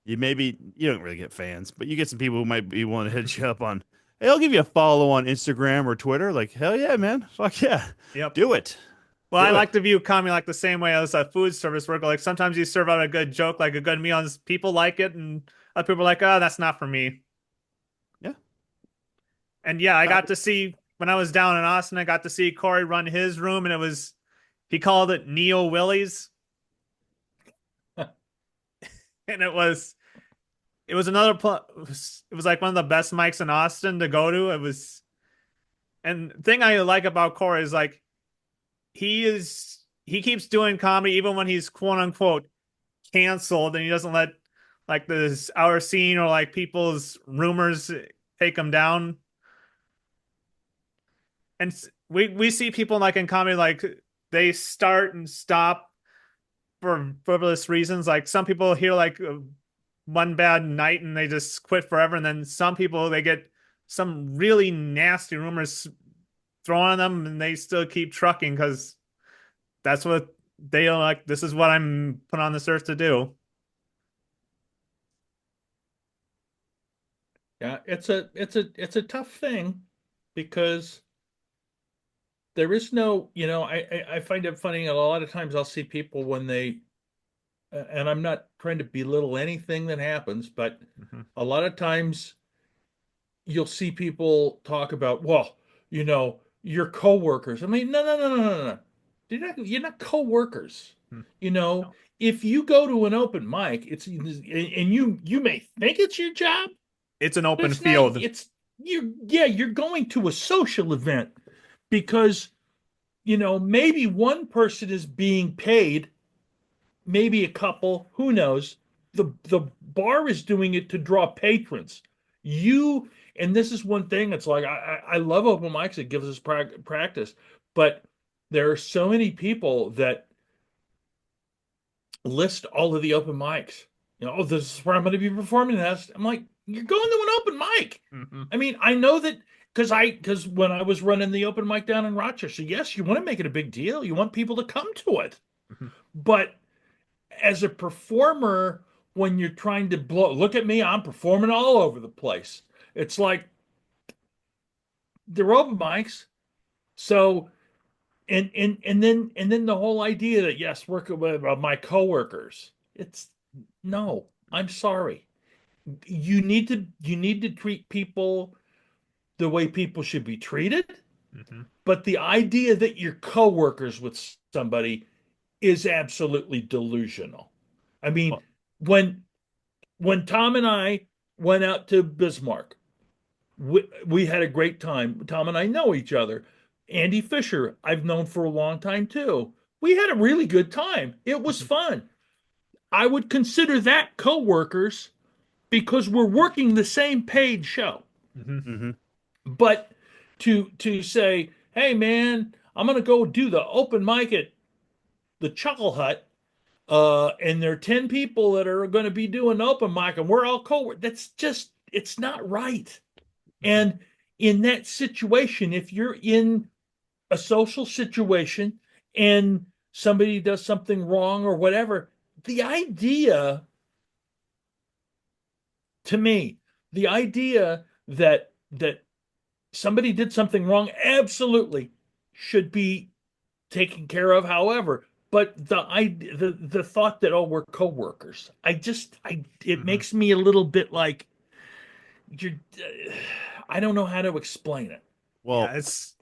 you don't really get fans, but you get some people who might be willing to hit you up on, hey, I'll give you a follow on Instagram or Twitter. Like, hell yeah, man. Fuck yeah. Yep. Do it. Well, I Do it. like to view comedy like the same way as a food service worker. Like sometimes you serve out a good joke, like a good meal, and people like it, and other people are like, "Oh, that's not for me." Yeah. And yeah, I got to see when I was down in Austin, I got to see Corey run his room, and he called it Neo Willie's, and it was it was like one of the best mics in Austin to go to. And the thing I like about Corey is like he keeps doing comedy even when he's quote unquote canceled, and he doesn't let like this our scene or like people's rumors take him down. And we see people like in comedy like they start and stop for frivolous reasons. Like some people hear like one bad night and they just quit forever, and then some people they get some really nasty rumors thrown on them and they still keep trucking because that's what they are like. This is what I'm put on this earth to do. Yeah, it's a tough thing because there is no, I find it funny. A lot of times I'll see people when and I'm not trying to belittle anything that happens, but Mhm. a lot of times you'll see people talk about, well, your coworkers. I mean, no, no, no, no, no, no. You're not coworkers. Mhm. No. If you go to an open mic, and you may think it's your job, It's an but open it's not. field. You're going to a social event because, maybe one person is being paid, maybe a couple, who knows. The bar is doing it to draw patrons. You and this is one thing. It's like I love open mics. It gives us practice, but there are so many people that list all of the open mics. Oh, this is where I'm going to be performing this. I'm like, you're going to an open mic. Mhm. I mean, I know that because when I was running the open mic down in Rochester, yes, you want to make it a big deal. You want people to come to it, Mhm. but as a performer, when you're trying to look at me, I'm performing all over the place. It's like they're open mics. So and then the whole idea that yes, working with my coworkers. It's no, I'm sorry. You need to treat people the way people should be treated. Mhm. But the idea that you're coworkers with somebody is absolutely delusional. I mean, Well, when when Tom and I went out to Bismarck, we had a great time. Tom and I know each other. Andy Fisher, I've known for a long time too. We had a really good time. It was Mhm. fun. I would consider that coworkers because we're working the same paid show. Mhm. mm-hmm. But to say, hey man, I'm gonna go do the open mic at the Chuckle Hut, and there are 10 people that are gonna be doing open mic and we're all co that's just it's not right. Mhm. And in that situation, if you're in a social situation and somebody does something wrong or whatever, the idea to me, the idea that somebody did something wrong absolutely should be taken care of. However, but the thought that, oh, we're coworkers, it Mhm. makes me a little bit like you're. I don't know how to explain it. Yeah, Well, it's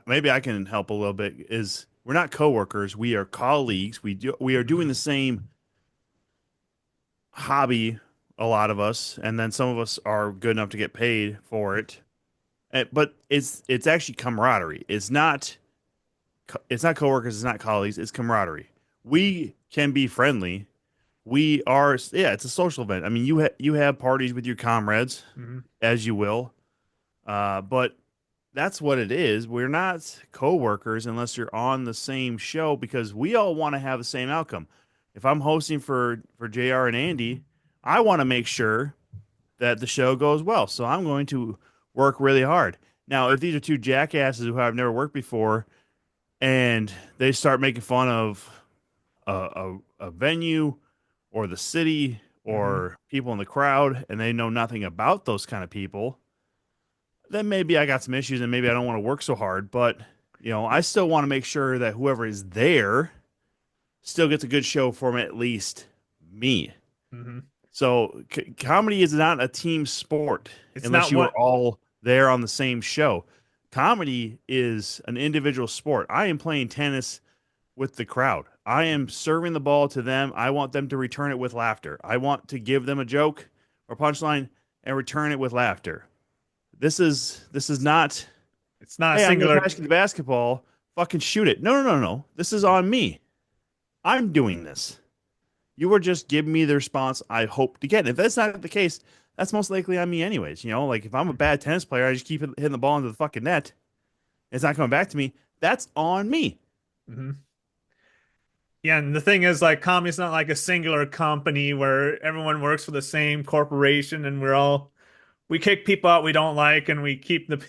maybe I can help a little bit. Is we're not coworkers, we are colleagues. We are doing Mhm. the same hobby a lot of us, and then some of us are good enough to get paid for it. But it's actually camaraderie. It's not coworkers, it's not colleagues, it's camaraderie. We can be friendly. We are, yeah, it's a social event. I mean, you have parties with your comrades, Mm-hmm. as you will, but that's what it is. We're not coworkers unless you're on the same show because we all want to have the same outcome. If I'm hosting for JR and Andy, I want to make sure that the show goes well. So I'm going to work really hard. Now, if these are two jackasses who have never worked before and they start making fun of a venue or the city Mm-hmm. or people in the crowd and they know nothing about those kind of people, then maybe I got some issues and maybe I don't want to work so hard. But, I still want to make sure that whoever is there still gets a good show from at least me. Mm-hmm. So comedy is not a team sport It's unless not you are what. all there on the same show. Comedy is an individual sport. I am playing tennis with the crowd. I am serving the ball to them. I want them to return it with laughter. I want to give them a joke or punchline and return it with laughter. This is not, It's not a hey, I'm going to singular. pass you the basketball. Fucking shoot it. No, no, no, no. This is on me. I'm doing this. You were just giving me the response I hope to get. And if that's not the case, that's most likely on me anyways. Like if I'm a bad tennis player, I just keep hitting the ball into the fucking net. It's not coming back to me. That's on me. Mm-hmm. Yeah, and the thing is, like, comedy's not like a singular company where everyone works for the same corporation and we kick people out we don't like and we keep the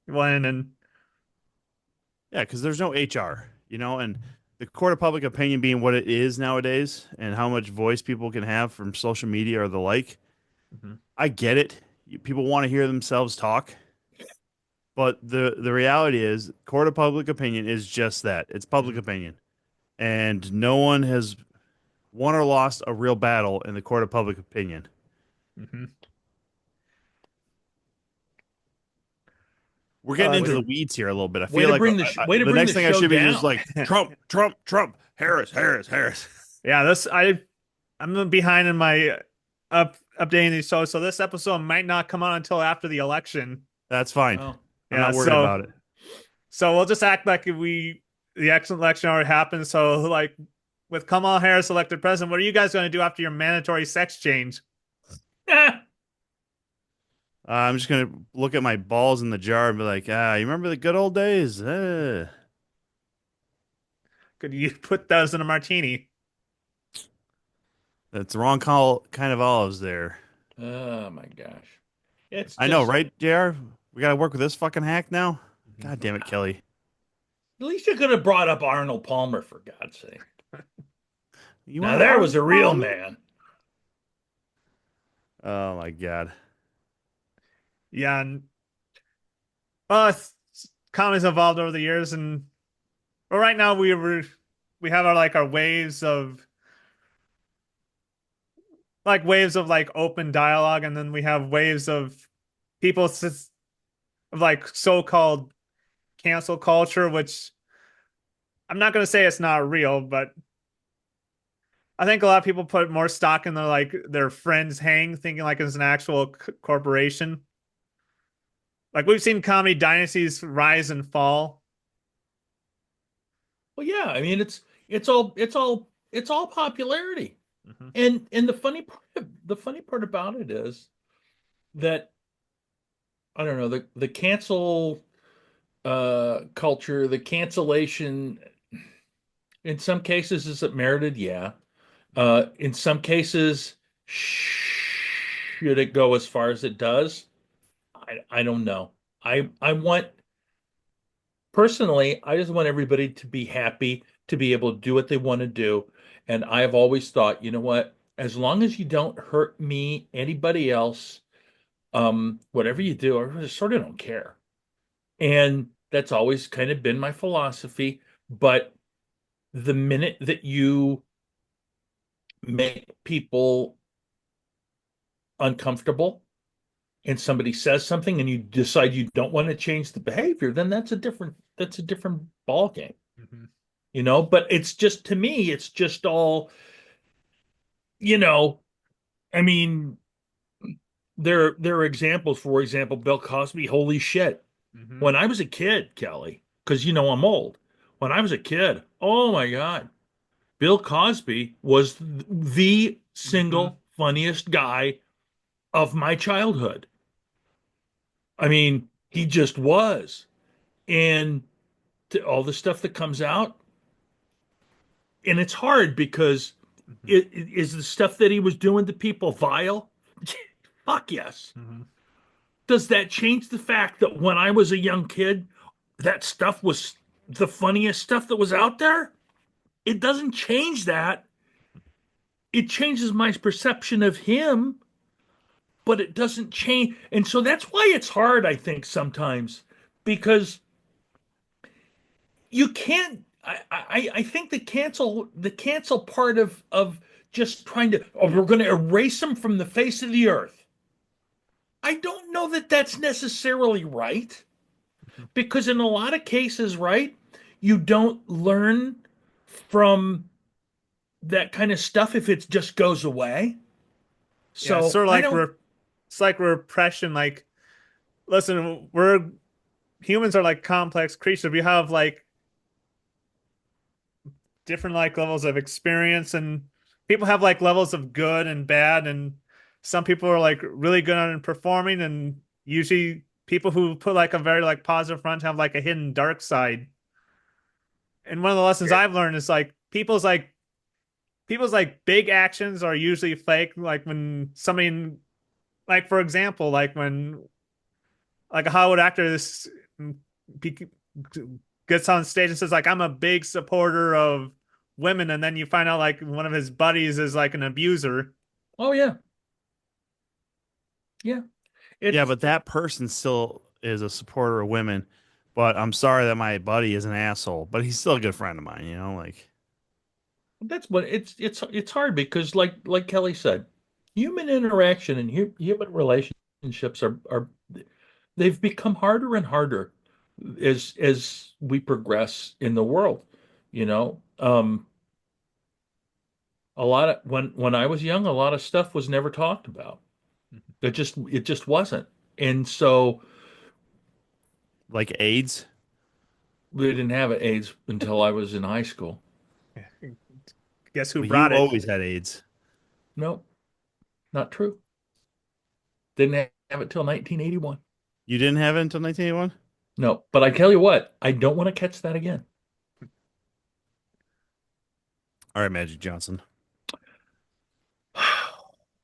people in and Yeah, because there's no HR, and the court of public opinion being what it is nowadays and how much voice people can have from social media or the like. Mhm. I get it. People want to hear themselves talk, but the reality is, court of public opinion is just that. It's public Mhm. opinion, and no one has won or lost a real battle in the court of public opinion. Mhm. We're getting Way into the to weeds here a little bit. I way feel to like bring way to the bring next the thing I show should be just down. like Trump, Trump, Trump, Harris, Harris, Harris. Yeah, I'm behind in my updating these shows, so this episode might not come out until after the election. That's fine. Oh, I'm Yeah, not worried so about it. we'll just act like the election already happened. So like with Kamala Harris elected president, what are you guys going to do after your mandatory sex change? I'm just gonna look at my balls in the jar and be like, you remember the good old days? Could you put those in a martini? That's the wrong kind of olives there. oh my gosh, it's I know, just right, JR? We gotta work with this fucking hack now. Mhm. God damn it, Kelly. at least you could have brought up Arnold Palmer for God's sake. You Now want there was a Arnold real Palmer? man. Oh my god. Yeah, and comedy's evolved over the years, and well, right now we have our waves of like open dialogue, and then we have waves of people of like so-called cancel culture, which I'm not going to say it's not real, but I think a lot of people put more stock in their friends hang, thinking like it's an actual corporation. Like we've seen comedy dynasties rise and fall. Well, yeah, I mean it's all popularity. Mhm. And the funny part about it is that I don't know the cancel culture, the cancellation. In some cases, is it merited? Yeah. In some cases, should it go as far as it does? I don't know. I want personally, I just want everybody to be happy, to be able to do what they want to do. And I have always thought, you know what? As long as you don't hurt me, anybody else, whatever you do, I just sort of don't care. And that's always kind of been my philosophy. But the minute that you make people uncomfortable and somebody says something and you decide you don't want to change the behavior, then that's a different ball game. Mhm. But it's just to me, it's just all, you know, I mean, there are examples. For example, Bill Cosby. Holy shit! Hmm. When I was a kid, Kelly, because I'm old. When I was a kid, oh my God, Bill Cosby was the Hmm. single funniest guy of my childhood. I mean, he just was. And all the stuff that comes out, and it's hard because Hmm. it is the stuff that he was doing to people vile. Fuck yes. Hmm. Does that change the fact that when I was a young kid, that stuff was the funniest stuff that was out there? It doesn't change that. It changes my perception of him, but it doesn't change. And so that's why it's hard, I think, sometimes, because you can't. I think the cancel part of just trying to, oh, we're going to erase them from the face of the earth. I don't know that that's necessarily right, because in a lot of cases, right, you don't learn from that kind of stuff if it just goes away. Yeah, it's So sort of I like don't. it's like repression. Like, listen, we're humans are like complex creatures. We have like different like levels of experience, and people have like levels of good and bad, and some people are like really good at performing, and usually people who put like a very like positive front have like a hidden dark side. And one of the lessons I've learned is like people's like big actions are usually fake. Like when somebody, like for example, like when like a Hollywood actor this gets on stage and says like I'm a big supporter of women, and then you find out like one of his buddies is like an abuser. Oh yeah, yeah. Yeah, It's but that person still is a supporter of women. But I'm sorry that my buddy is an asshole, but he's still a good friend of mine, you know, like that's what it's hard because like Kelly said, human interaction and human relationships are they've become harder and harder as we progress in the world. A lot of when I was young, a lot of stuff was never talked about. It just wasn't. And so AIDS. we didn't have AIDS until I was in high school. Guess who Well, brought you it? always had AIDS. No, not true. Didn't have it till 1981. You didn't have it until 1981? No, but I tell you what, I don't want to catch that again. All right, Magic Johnson.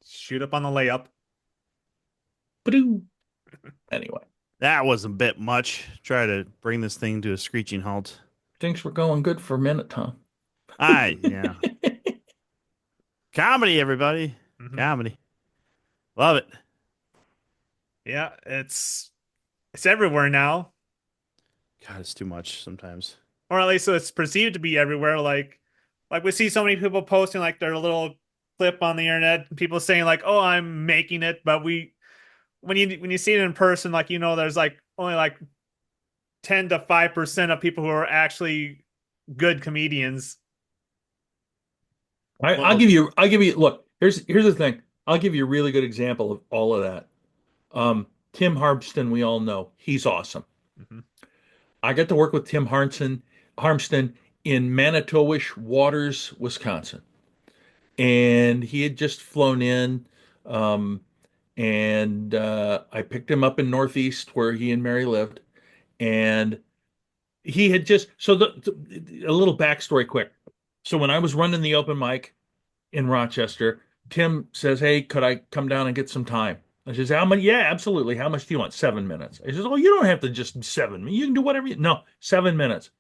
Shoot up on the layup. But anyway, That was a bit much. Try to bring this thing to a screeching halt. things were going good for a minute, Tom. Yeah. Comedy, everybody. Hmm. Comedy. Love it. Yeah, it's everywhere now, God, it's too much sometimes. or at least it's perceived to be everywhere. Like we see so many people posting like their little clip on the internet, people saying like, "Oh, I'm making it," but when you see it in person, like there's like only like 10 to 5% of people who are actually good comedians. I'll Well, give you, look, here's the thing. I'll give you a really good example of all of that. Tim Harmston, we all know, he's awesome. Hmm. I got to work with Harmston in Manitowish Waters, Wisconsin. And he had just flown in. Um, and I picked him up in Northeast where he and Mary lived. And he had just, so a little backstory quick. So when I was running the open mic in Rochester, Tim says, "Hey, could I come down and get some time?" I says, "How many?" "Yeah, absolutely. How much do you want?" "7 minutes." I says, "Oh, you don't have to just 7 minutes. You can do whatever you." "No, 7 minutes."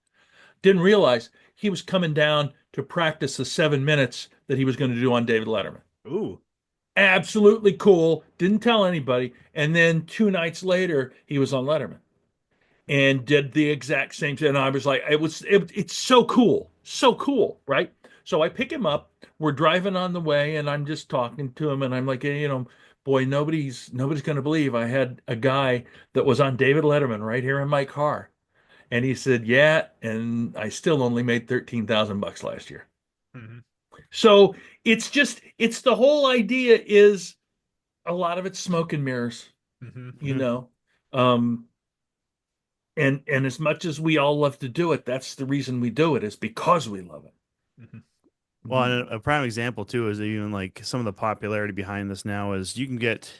Didn't realize he was coming down to practice the 7 minutes that he was going to do on David Letterman. Ooh. Absolutely cool. Didn't tell anybody. And then 2 nights later, he was on Letterman and did the exact same thing. And I was like, it's so cool. So cool, right? So I pick him up. We're driving on the way, and I'm just talking to him, and I'm like, hey, boy, nobody's gonna believe I had a guy that was on David Letterman right here in my car. And he said, yeah, and I still only made $13,000 last year. Hmm. So it's the whole idea is a lot of it's smoke and mirrors, Hmm. you Mhm. know. Um, and as much as we all love to do it, that's the reason we do it is because we love it. Hmm. Well, Mhm. and a prime example too is even like some of the popularity behind this now is you get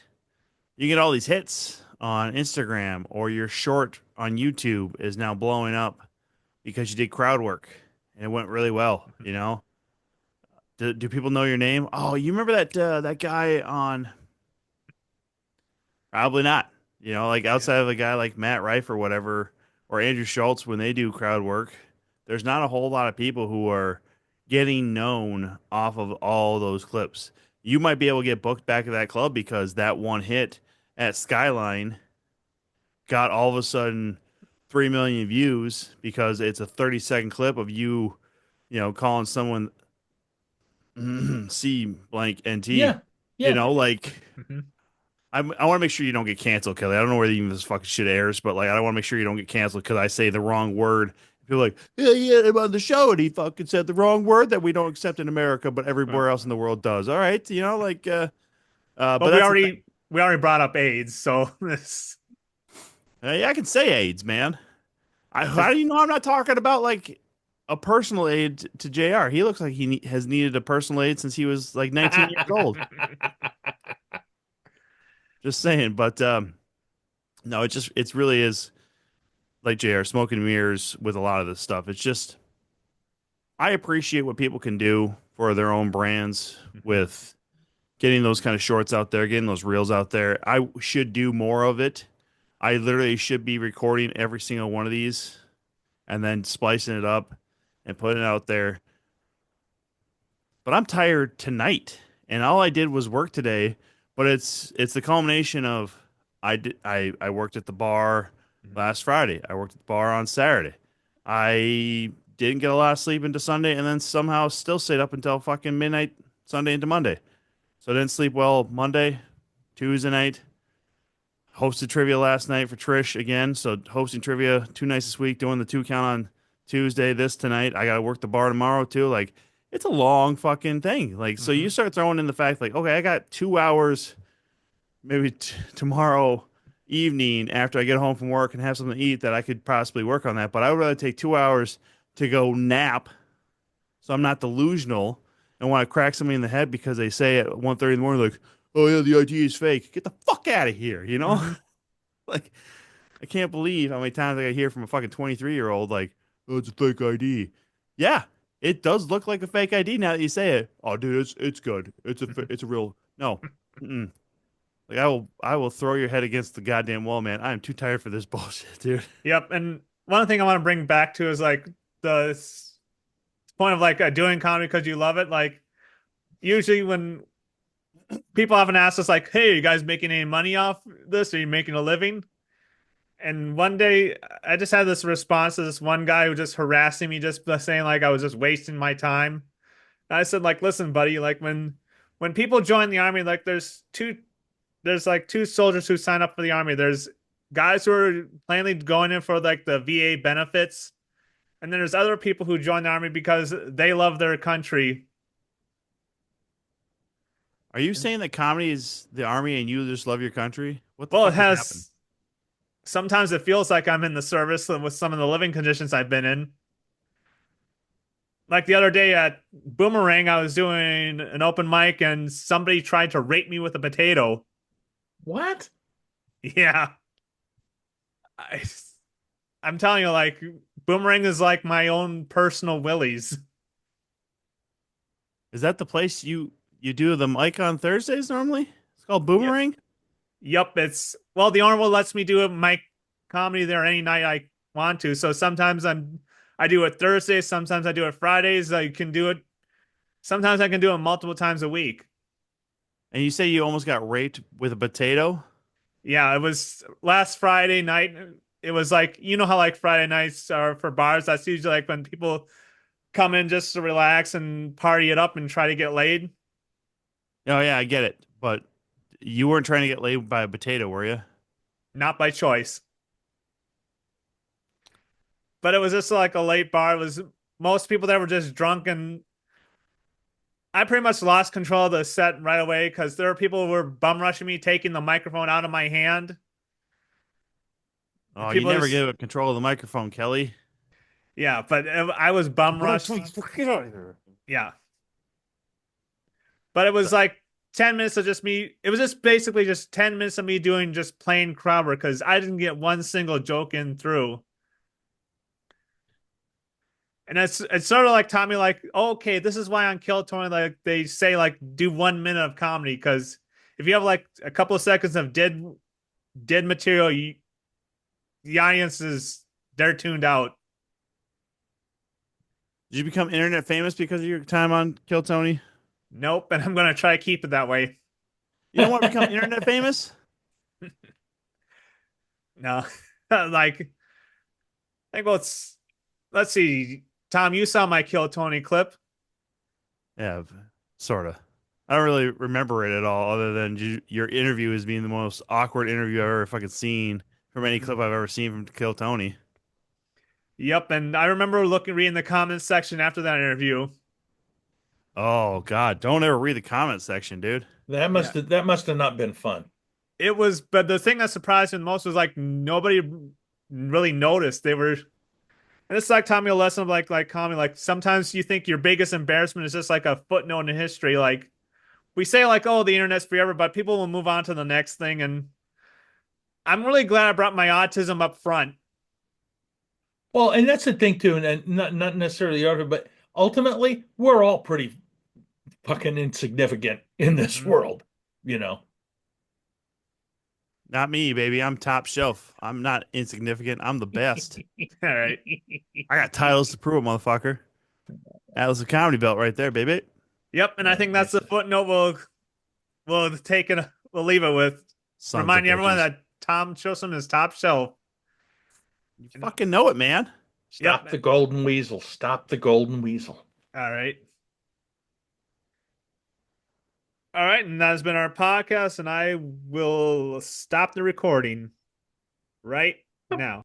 all these hits on Instagram or your short on YouTube is now blowing up because you did crowd work and it went really well, Hmm. you know? Do people know your name? Oh, you remember that guy on Probably not. You know, like Yeah. outside of a guy like Matt Rife or whatever, or Andrew Schultz when they do crowd work, there's not a whole lot of people who are getting known off of all those clips. You might be able to get booked back at that club because that one hit at Skyline got all of a sudden 3 million views because it's a 30-second clip of you, calling someone C blank NT. Yeah, You yeah. know, like Hmm. I want to make sure you don't get canceled, Kelly. I don't know where even this fucking shit airs, but like, I want to make sure you don't get canceled because I say the wrong word. People are like, yeah, yeah, him on the show, and he fucking said the wrong word that we don't accept in America, but everywhere else in the world does. All right, but But that's the thing. we already brought up AIDS, so this Yeah, I can say AIDS, man. How just do you know I'm not talking about like a personal aid to JR? He looks like has needed a personal aid since he was like 19 years old. Just saying, but no, it's really is like JR smoking mirrors with a lot of this stuff. It's just I appreciate what people can do for their own brands Mhm. with getting those kind of shorts out there, getting those reels out there. I should do more of it. I literally should be recording every single one of these and then splicing it up and putting it out there. But I'm tired tonight, and all I did was work today. But it's the culmination of I worked at the bar Mhm. last Friday. I worked at the bar on Saturday. I didn't get a lot of sleep into Sunday, and then somehow still stayed up until fucking midnight Sunday into Monday. So I didn't sleep well Monday, Tuesday night. Hosted trivia last night for Trish again. So hosting trivia 2 nights this week, doing the 2 count on Tuesday, this tonight. I gotta work the bar tomorrow too. Like it's a long fucking thing. Like so you Mhm. start throwing in the fact like, okay, I got 2 hours maybe tomorrow evening after I get home from work and have something to eat that I could possibly work on that. But I would rather take 2 hours to go nap so I'm not delusional and want to crack somebody in the head because they say at 1:30 in the morning, like, oh yeah, the ID is fake. Get the fuck out of here, you know? Mhm. Like I can't believe how many times I hear from a fucking 23-year-old like, "Oh, it's a fake ID." Yeah, it does look like a fake ID now that you say it. Oh, dude, it's good. It's a real no. Mm-mm. Like I will throw your head against the goddamn wall, man. I am too tired for this bullshit, dude. Yep. And one thing I want to bring back to is like the point of like doing comedy because you love it. Like usually when people often ask us like, "Hey, are you guys making any money off this? Are you making a living?" And one day I just had this response to this one guy who just harassing me, just saying like I was just wasting my time. And I said like, "Listen, buddy, like when people join the army, like there's like two soldiers who sign up for the army. There's guys who are planning going in for like the VA benefits, and then there's other people who join the army because they love their country. Are you saying that comedy is the army and you just love your country? What the Well, it fuck has happened? has sometimes it feels like I'm in the service with some of the living conditions I've been in. Like the other day at Boomerang, I was doing an open mic and somebody tried to rape me with a potato. What? Yeah, I, I'm telling you, like Boomerang is like my own personal willies. Is that the place you do the mic on Thursdays normally? It's called Yep. Boomerang. Yep, it's well, the Orville lets me do my comedy there any night I want to. So sometimes I do it Thursdays, sometimes I do it Fridays. I can do it sometimes I can do it multiple times a week. And you say you almost got raped with a potato? Yeah, it was last Friday night. It was like you know how like Friday nights are for bars. That's usually like when people come in just to relax and party it up and try to get laid. Oh yeah, I get it. But you weren't trying to get laid by a potato, were you? Not by choice. But it was just like a late bar. It was most people there were just drunk and I pretty much lost control of the set right away because there were people who were bum rushing me, taking the microphone out of my hand. And Oh, you people never just, give control of the microphone, Kelly. yeah, but I was bum rushed. Get out of here. Yeah. But it was like 10 minutes of just me. It was just basically just 10 minutes of me doing just plain crowd work because I didn't get one single joke in through. And it's sort of like taught me like, oh, okay, this is why on Kill Tony like they say like do 1 minute of comedy because if you have like a couple of seconds of dead material, the audience is they're tuned out. Did you become internet famous because of your time on Kill Tony? Nope, and I'm gonna try to keep it that way. You don't want to become internet famous? No, like I think let's see, Tom, you saw my Kill Tony clip. Yeah, sort of. I don't really remember it at all, other than your interview as being the most awkward interview I've ever fucking seen from any clip I've ever seen from Kill Tony. Yep, and I remember reading the comments section after that interview. Oh God, don't ever read the comment section, dude. Yeah, That must have not been fun. it was, but the thing that surprised me the most was like nobody really noticed. They were, and it's like taught me a lesson of like comedy. Like sometimes you think your biggest embarrassment is just like a footnote in history. Like we say like, oh, the internet's forever, but people will move on to the next thing. And I'm really glad I brought my autism up front. Well, and that's the thing too, and not necessarily the other, but ultimately we're all pretty fucking insignificant in this Mhm. world, you know. Not me, baby. I'm top shelf. I'm not insignificant. I'm the best. All right. I got titles to prove it, motherfucker. Atlas a comedy belt right there, baby. Yep, and I think that's Nice. the footnote we'll take it. We'll leave it with. Sons of Reminding everyone bitches. that Tom Chillstrom is top shelf. You fucking know it, man. Stop Yep. the golden weasel. Stop the golden weasel. All right. All right, and that has been our podcast, and I will stop the recording right now.